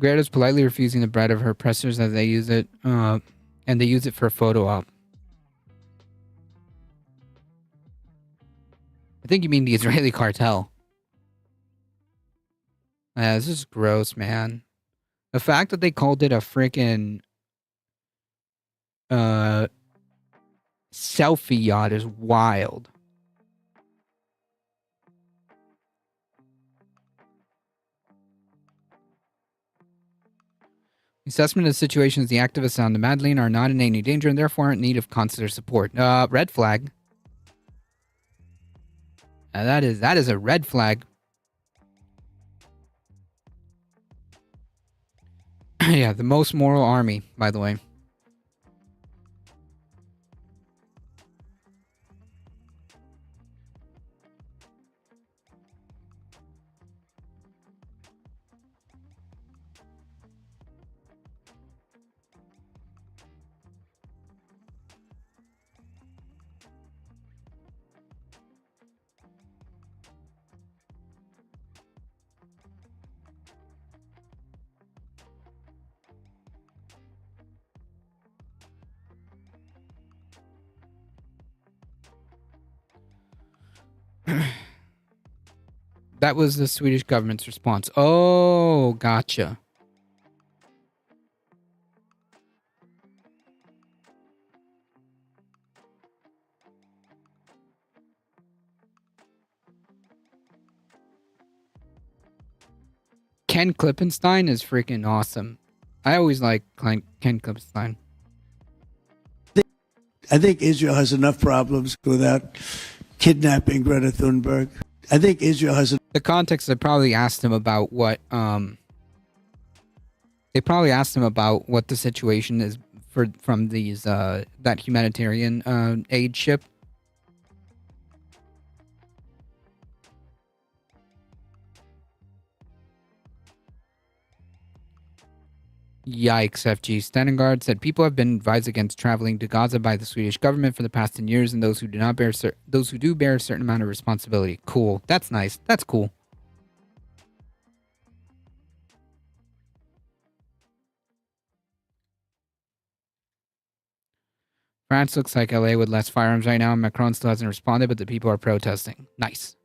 Greta's politely refusing the bread of her oppressors as they use it, and they use it for a photo op. I think you mean the Israeli cartel. This is gross, man. The fact that they called it a freaking selfie yacht is wild. Assessment of the situation is the activists on the Madeleine are not in any danger and therefore in need of consular support. Red flag. That is a red flag. Yeah, the most moral army, by the way. That was the Swedish government's response. Oh, gotcha. Ken Klippenstein is freaking awesome. I always like Ken Klippenstein. I think Israel has enough problems without kidnapping Greta Thunberg. I think Israel has the context. They probably asked him about what the situation is from these that humanitarian aid ship. Yikes, FG. Stenengard said people have been advised against traveling to Gaza by the Swedish government for the past 10 years, and those who do bear a certain amount of responsibility. Cool. That's nice. That's cool. France looks like LA with less firearms right now, and Macron still hasn't responded, but the people are protesting. Nice.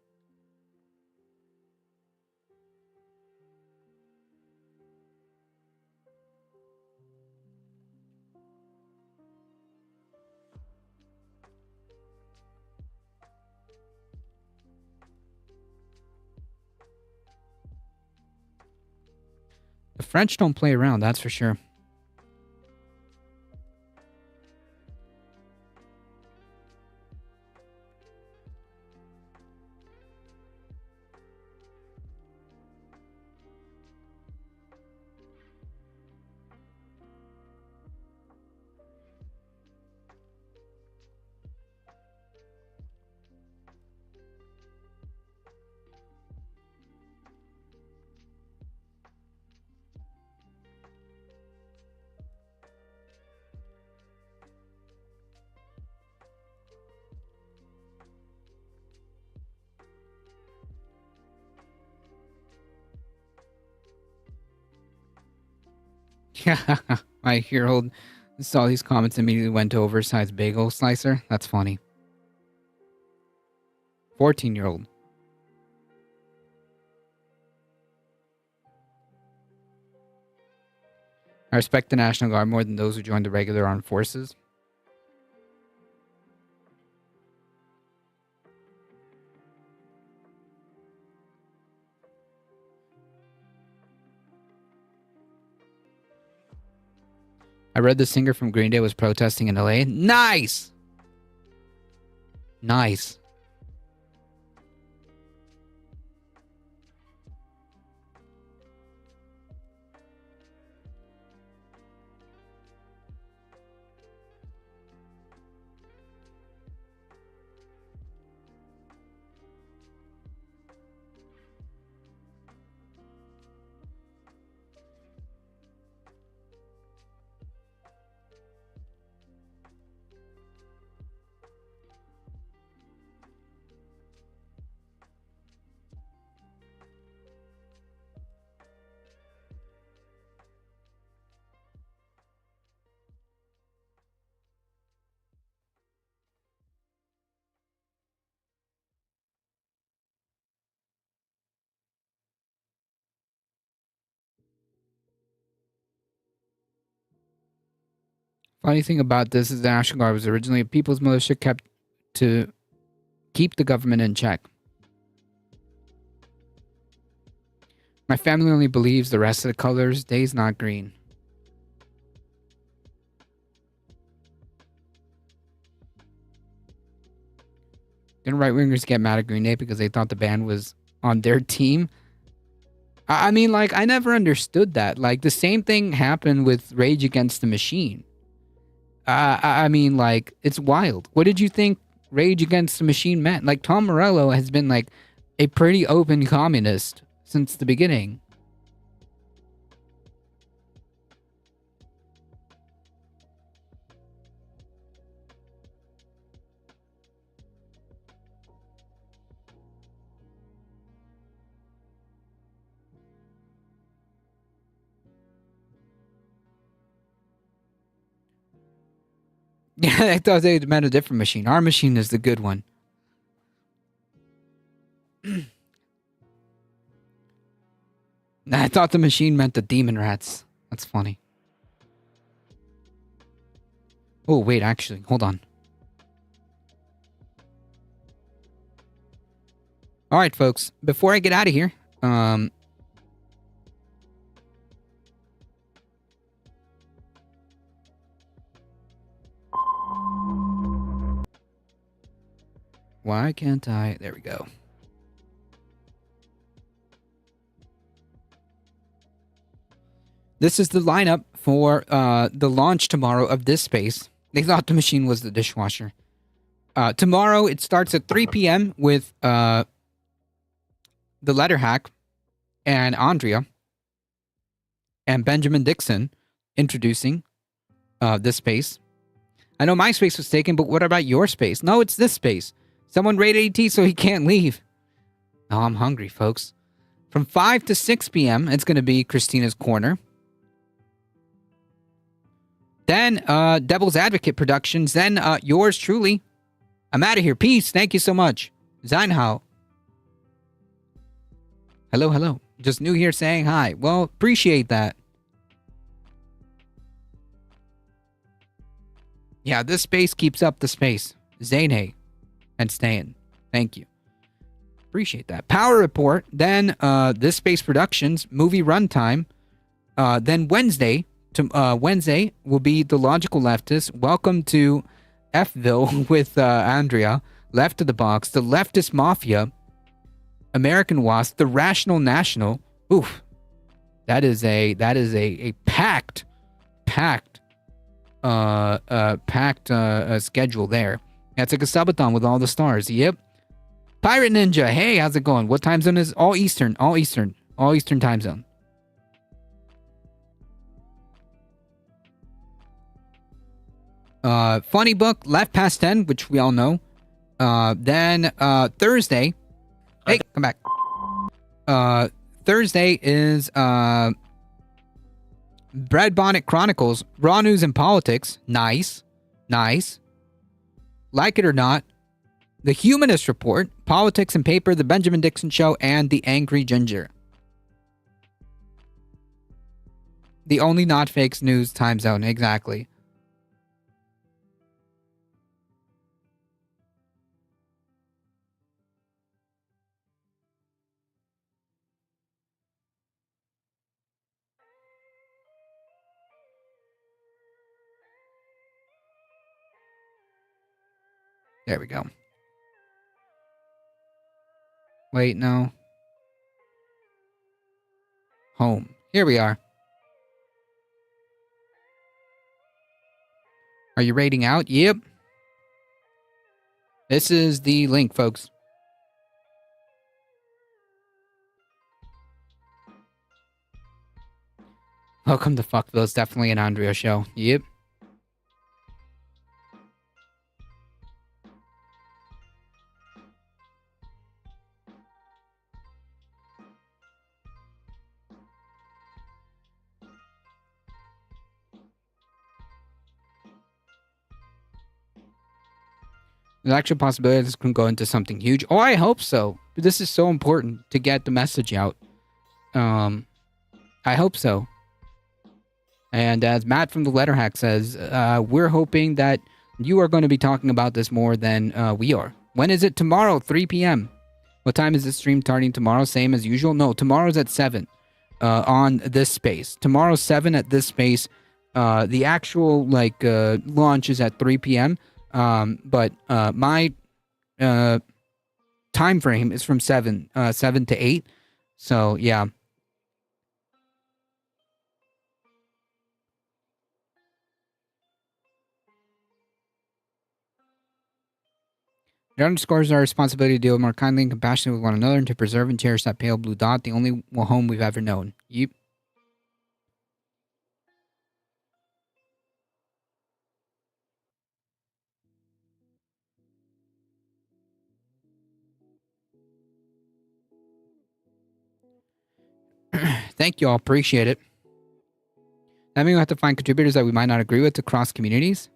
The French don't play around, that's for sure. Yeah, my year-old saw these comments and immediately went to oversized bagel slicer. That's funny. 14-year-old. I respect the National Guard more than those who joined the regular armed forces. I read the singer from Green Day was protesting in LA. Nice! Nice. Funny thing about this is the National Guard was originally a people's militia kept to keep the government in check. My family only believes the rest of the colors. Day's not green. Didn't right-wingers get mad at Green Day because they thought the band was on their team? I mean, like, I never understood that. Like, the same thing happened with Rage Against the Machine. I mean, like, it's wild. What did you think Rage Against the Machine meant? Like, Tom Morello has been, like, a pretty open communist since the beginning. Yeah, I thought they meant a different machine. Our machine is the good one. I thought the machine meant the demon rats. That's funny. Oh, wait, actually, hold on. All right, folks, before I get out of here, why can't I? There we go. This is the lineup for the launch tomorrow of this space. They thought the machine was the dishwasher. Tomorrow, it starts at 3 p.m. with the Letter Hack and Andrea and Benjamin Dixon introducing this space. I know my space was taken, but what about your space? No, it's this space. Someone rated AT so he can't leave. Oh, I'm hungry, folks. From 5 to 6 p.m., it's going to be Christina's Corner. Then Devil's Advocate Productions. Then yours truly. I'm out of here. Peace. Thank you so much. Zeinhao. Hello, hello. Just new here saying hi. Well, appreciate that. Yeah, this space keeps up the space. Zane and staying. Thank you. Appreciate that. Power Report. Then This Space Productions. Movie Runtime. Then Wednesday will be The Logical Leftist. Welcome to Fville with Andrea. Left of the Box. The Leftist Mafia. American Wasp. The Rational National. Oof. That is a packed schedule there. That's like a subathon with all the stars. Yep. Pirate Ninja. Hey, how's it going? What time zone is? All Eastern time zone. Funny Book, Left Past 10, which we all know. Then Thursday. Hey, come back. Thursday is Bread Bonnet Chronicles, Raw News and Politics, nice, nice. Like it or not, The Humanist Report, Politics and Paper, The Benjamin Dixon Show, and The Angry Ginger. The only not fakes news time zone, exactly. There we go. Wait, no. Home. Here we are. Are you rating out? Yep. This is the link, folks. Welcome to Fuckville. It's definitely an Andrea show. Yep. There's actually a possibility this can go into something huge. Oh, I hope so. This is so important to get the message out. I hope so. And as Matt from the Letter Hack says, we're hoping that you are going to be talking about this more than we are. When is it? Tomorrow, 3 p.m. What time is this stream starting tomorrow? Same as usual? No, tomorrow's at 7 on this space. Tomorrow's 7 at this space. The actual launch is at 3 p.m. But my time frame is from 7 to 8. So yeah. It underscores our responsibility to deal more kindly and compassionately with one another and to preserve and cherish that pale blue dot, the only home we've ever known. Yep. Thank you all. Appreciate it. That means we have to find contributors that we might not agree with across communities.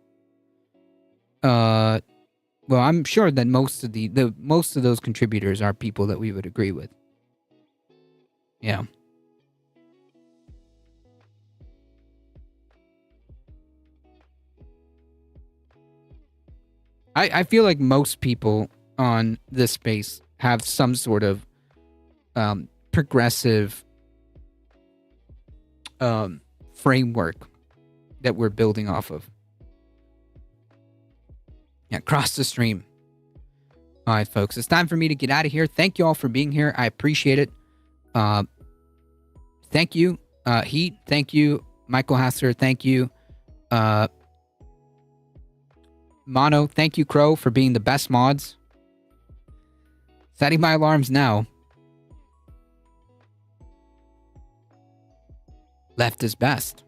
Well, I'm sure that most of those contributors are people that we would agree with. Yeah. I feel like most people on this space have some sort of progressive framework that we're building off of. Yeah, cross the stream. All right, folks. It's time for me to get out of here. Thank you all for being here. I appreciate it. Thank you, Heat. Thank you, Michael Hasser. Thank you, Mono. Thank you, Crow, for being the best mods. Setting my alarms now. Left is best.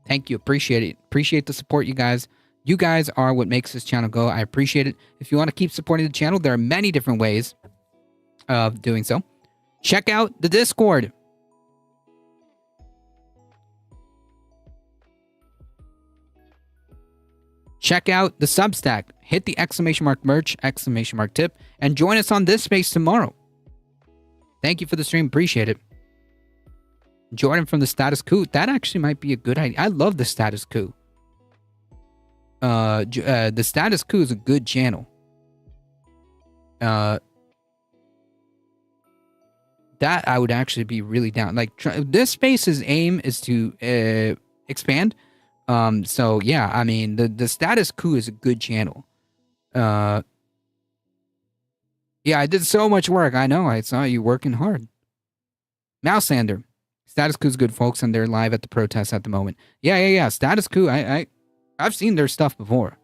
Thank you. Appreciate it. Appreciate the support, you guys. You guys are what makes this channel go. I appreciate it. If you want to keep supporting the channel, there are many different ways of doing so. Check out the Discord. Check out the Substack. Hit the exclamation mark merch, exclamation mark tip, and join us on this space tomorrow. Thank you for the stream. Appreciate it. Jordan from the Status Coup. That actually might be a good idea. I love the Status Coup. The Status Coup is a good channel. That I would actually be really down. Like this space's aim is to expand. So yeah, I mean the Status Coup is a good channel. Yeah, I did so much work. I know. I saw you working hard. Mousander. Status Quo's good, folks, and they're live at the protest at the moment. Yeah. Status Quo. I've seen their stuff before.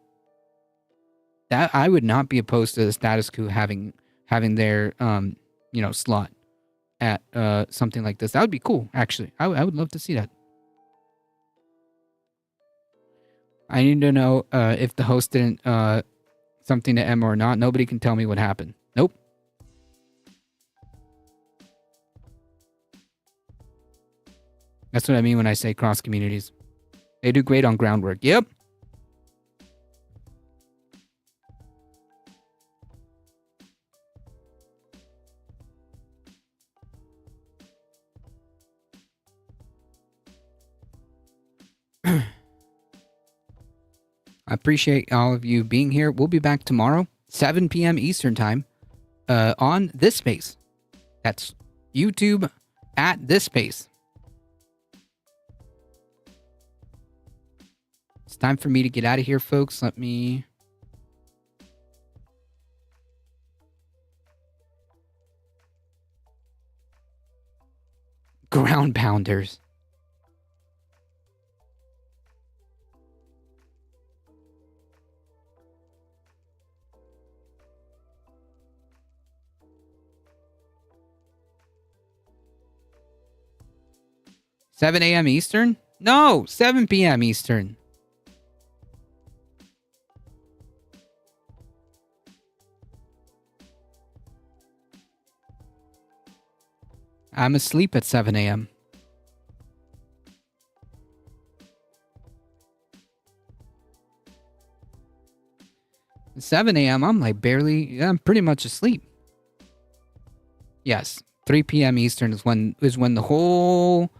That I would not be opposed to the Status Quo having their slot at something like this. That would be cool, actually. I would love to see that. I need to know if the host didn't something to Emma or not. Nobody can tell me what happened. Nope. That's what I mean when I say cross communities. They do great on groundwork. Yep. I appreciate all of you being here. We'll be back tomorrow, 7 p.m. Eastern time, on this space. That's YouTube at this space. It's time for me to get out of here, folks. Let me... Ground pounders. $7 a.m. Eastern? No, 7 p.m. Eastern. I'm asleep at 7 a.m. At 7 a.m. I'm like I'm pretty much asleep. Yes, 3 p.m. Eastern is when the whole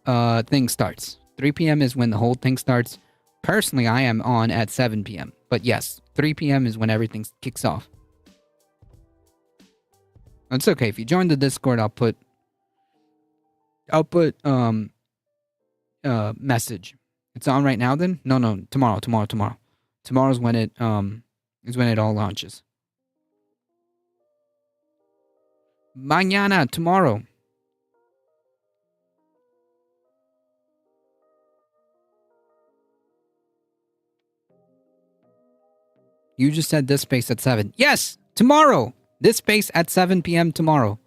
thing starts. 3 p.m. is when the whole thing starts. Personally, I am on at 7 p.m. But yes, 3 p.m. is when everything kicks off. It's okay. If you join the Discord, I'll put message. It's on right now then? No, tomorrow. Tomorrow's when it all launches. Mañana, tomorrow. You just said this space at 7. Yes, tomorrow. This space at 7 p.m. tomorrow.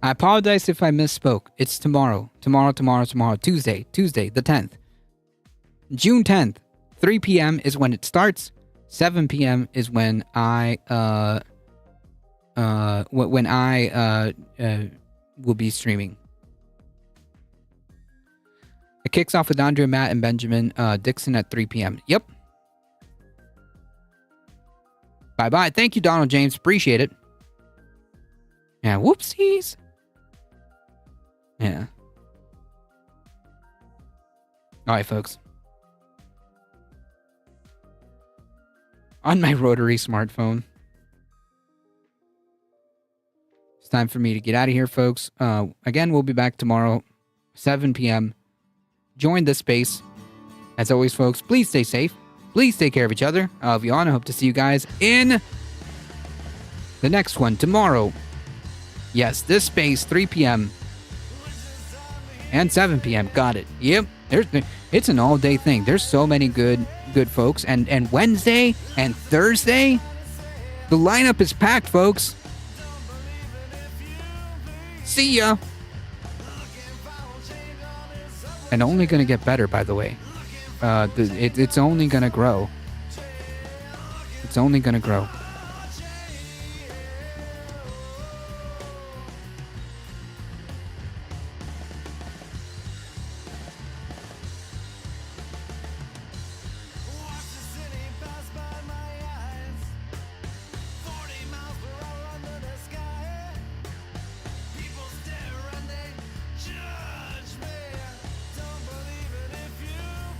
I apologize if I misspoke. It's tomorrow. Tomorrow. Tuesday, the 10th. June 10th, 3 p.m. is when it starts. 7 p.m. is when I will be streaming. It kicks off with Andrea, Matt, and Benjamin Dixon at 3 p.m. Yep. Bye-bye. Thank you, Donald James. Appreciate it. Yeah, whoopsies. Yeah. All right, folks. On my rotary smartphone. It's time for me to get out of here, folks. Again, we'll be back tomorrow, 7 p.m. Join this space. As always, folks, please stay safe. Please take care of each other. I love you all, and I hope to see you guys in the next one tomorrow. Yes, this space, 3 p.m. and 7 p.m. Got it. Yep. It's an all-day thing. There's so many good folks. And Wednesday and Thursday, the lineup is packed, folks. See ya. And only going to get better, by the way. It's only going to grow. It's only going to grow.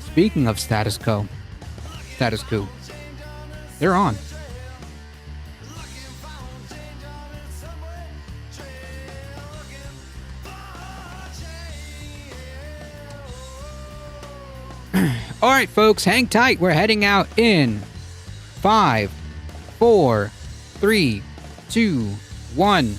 Speaking of status quo, they're on. All right, folks, hang tight. We're heading out in 5, 4, 3, 2, 1.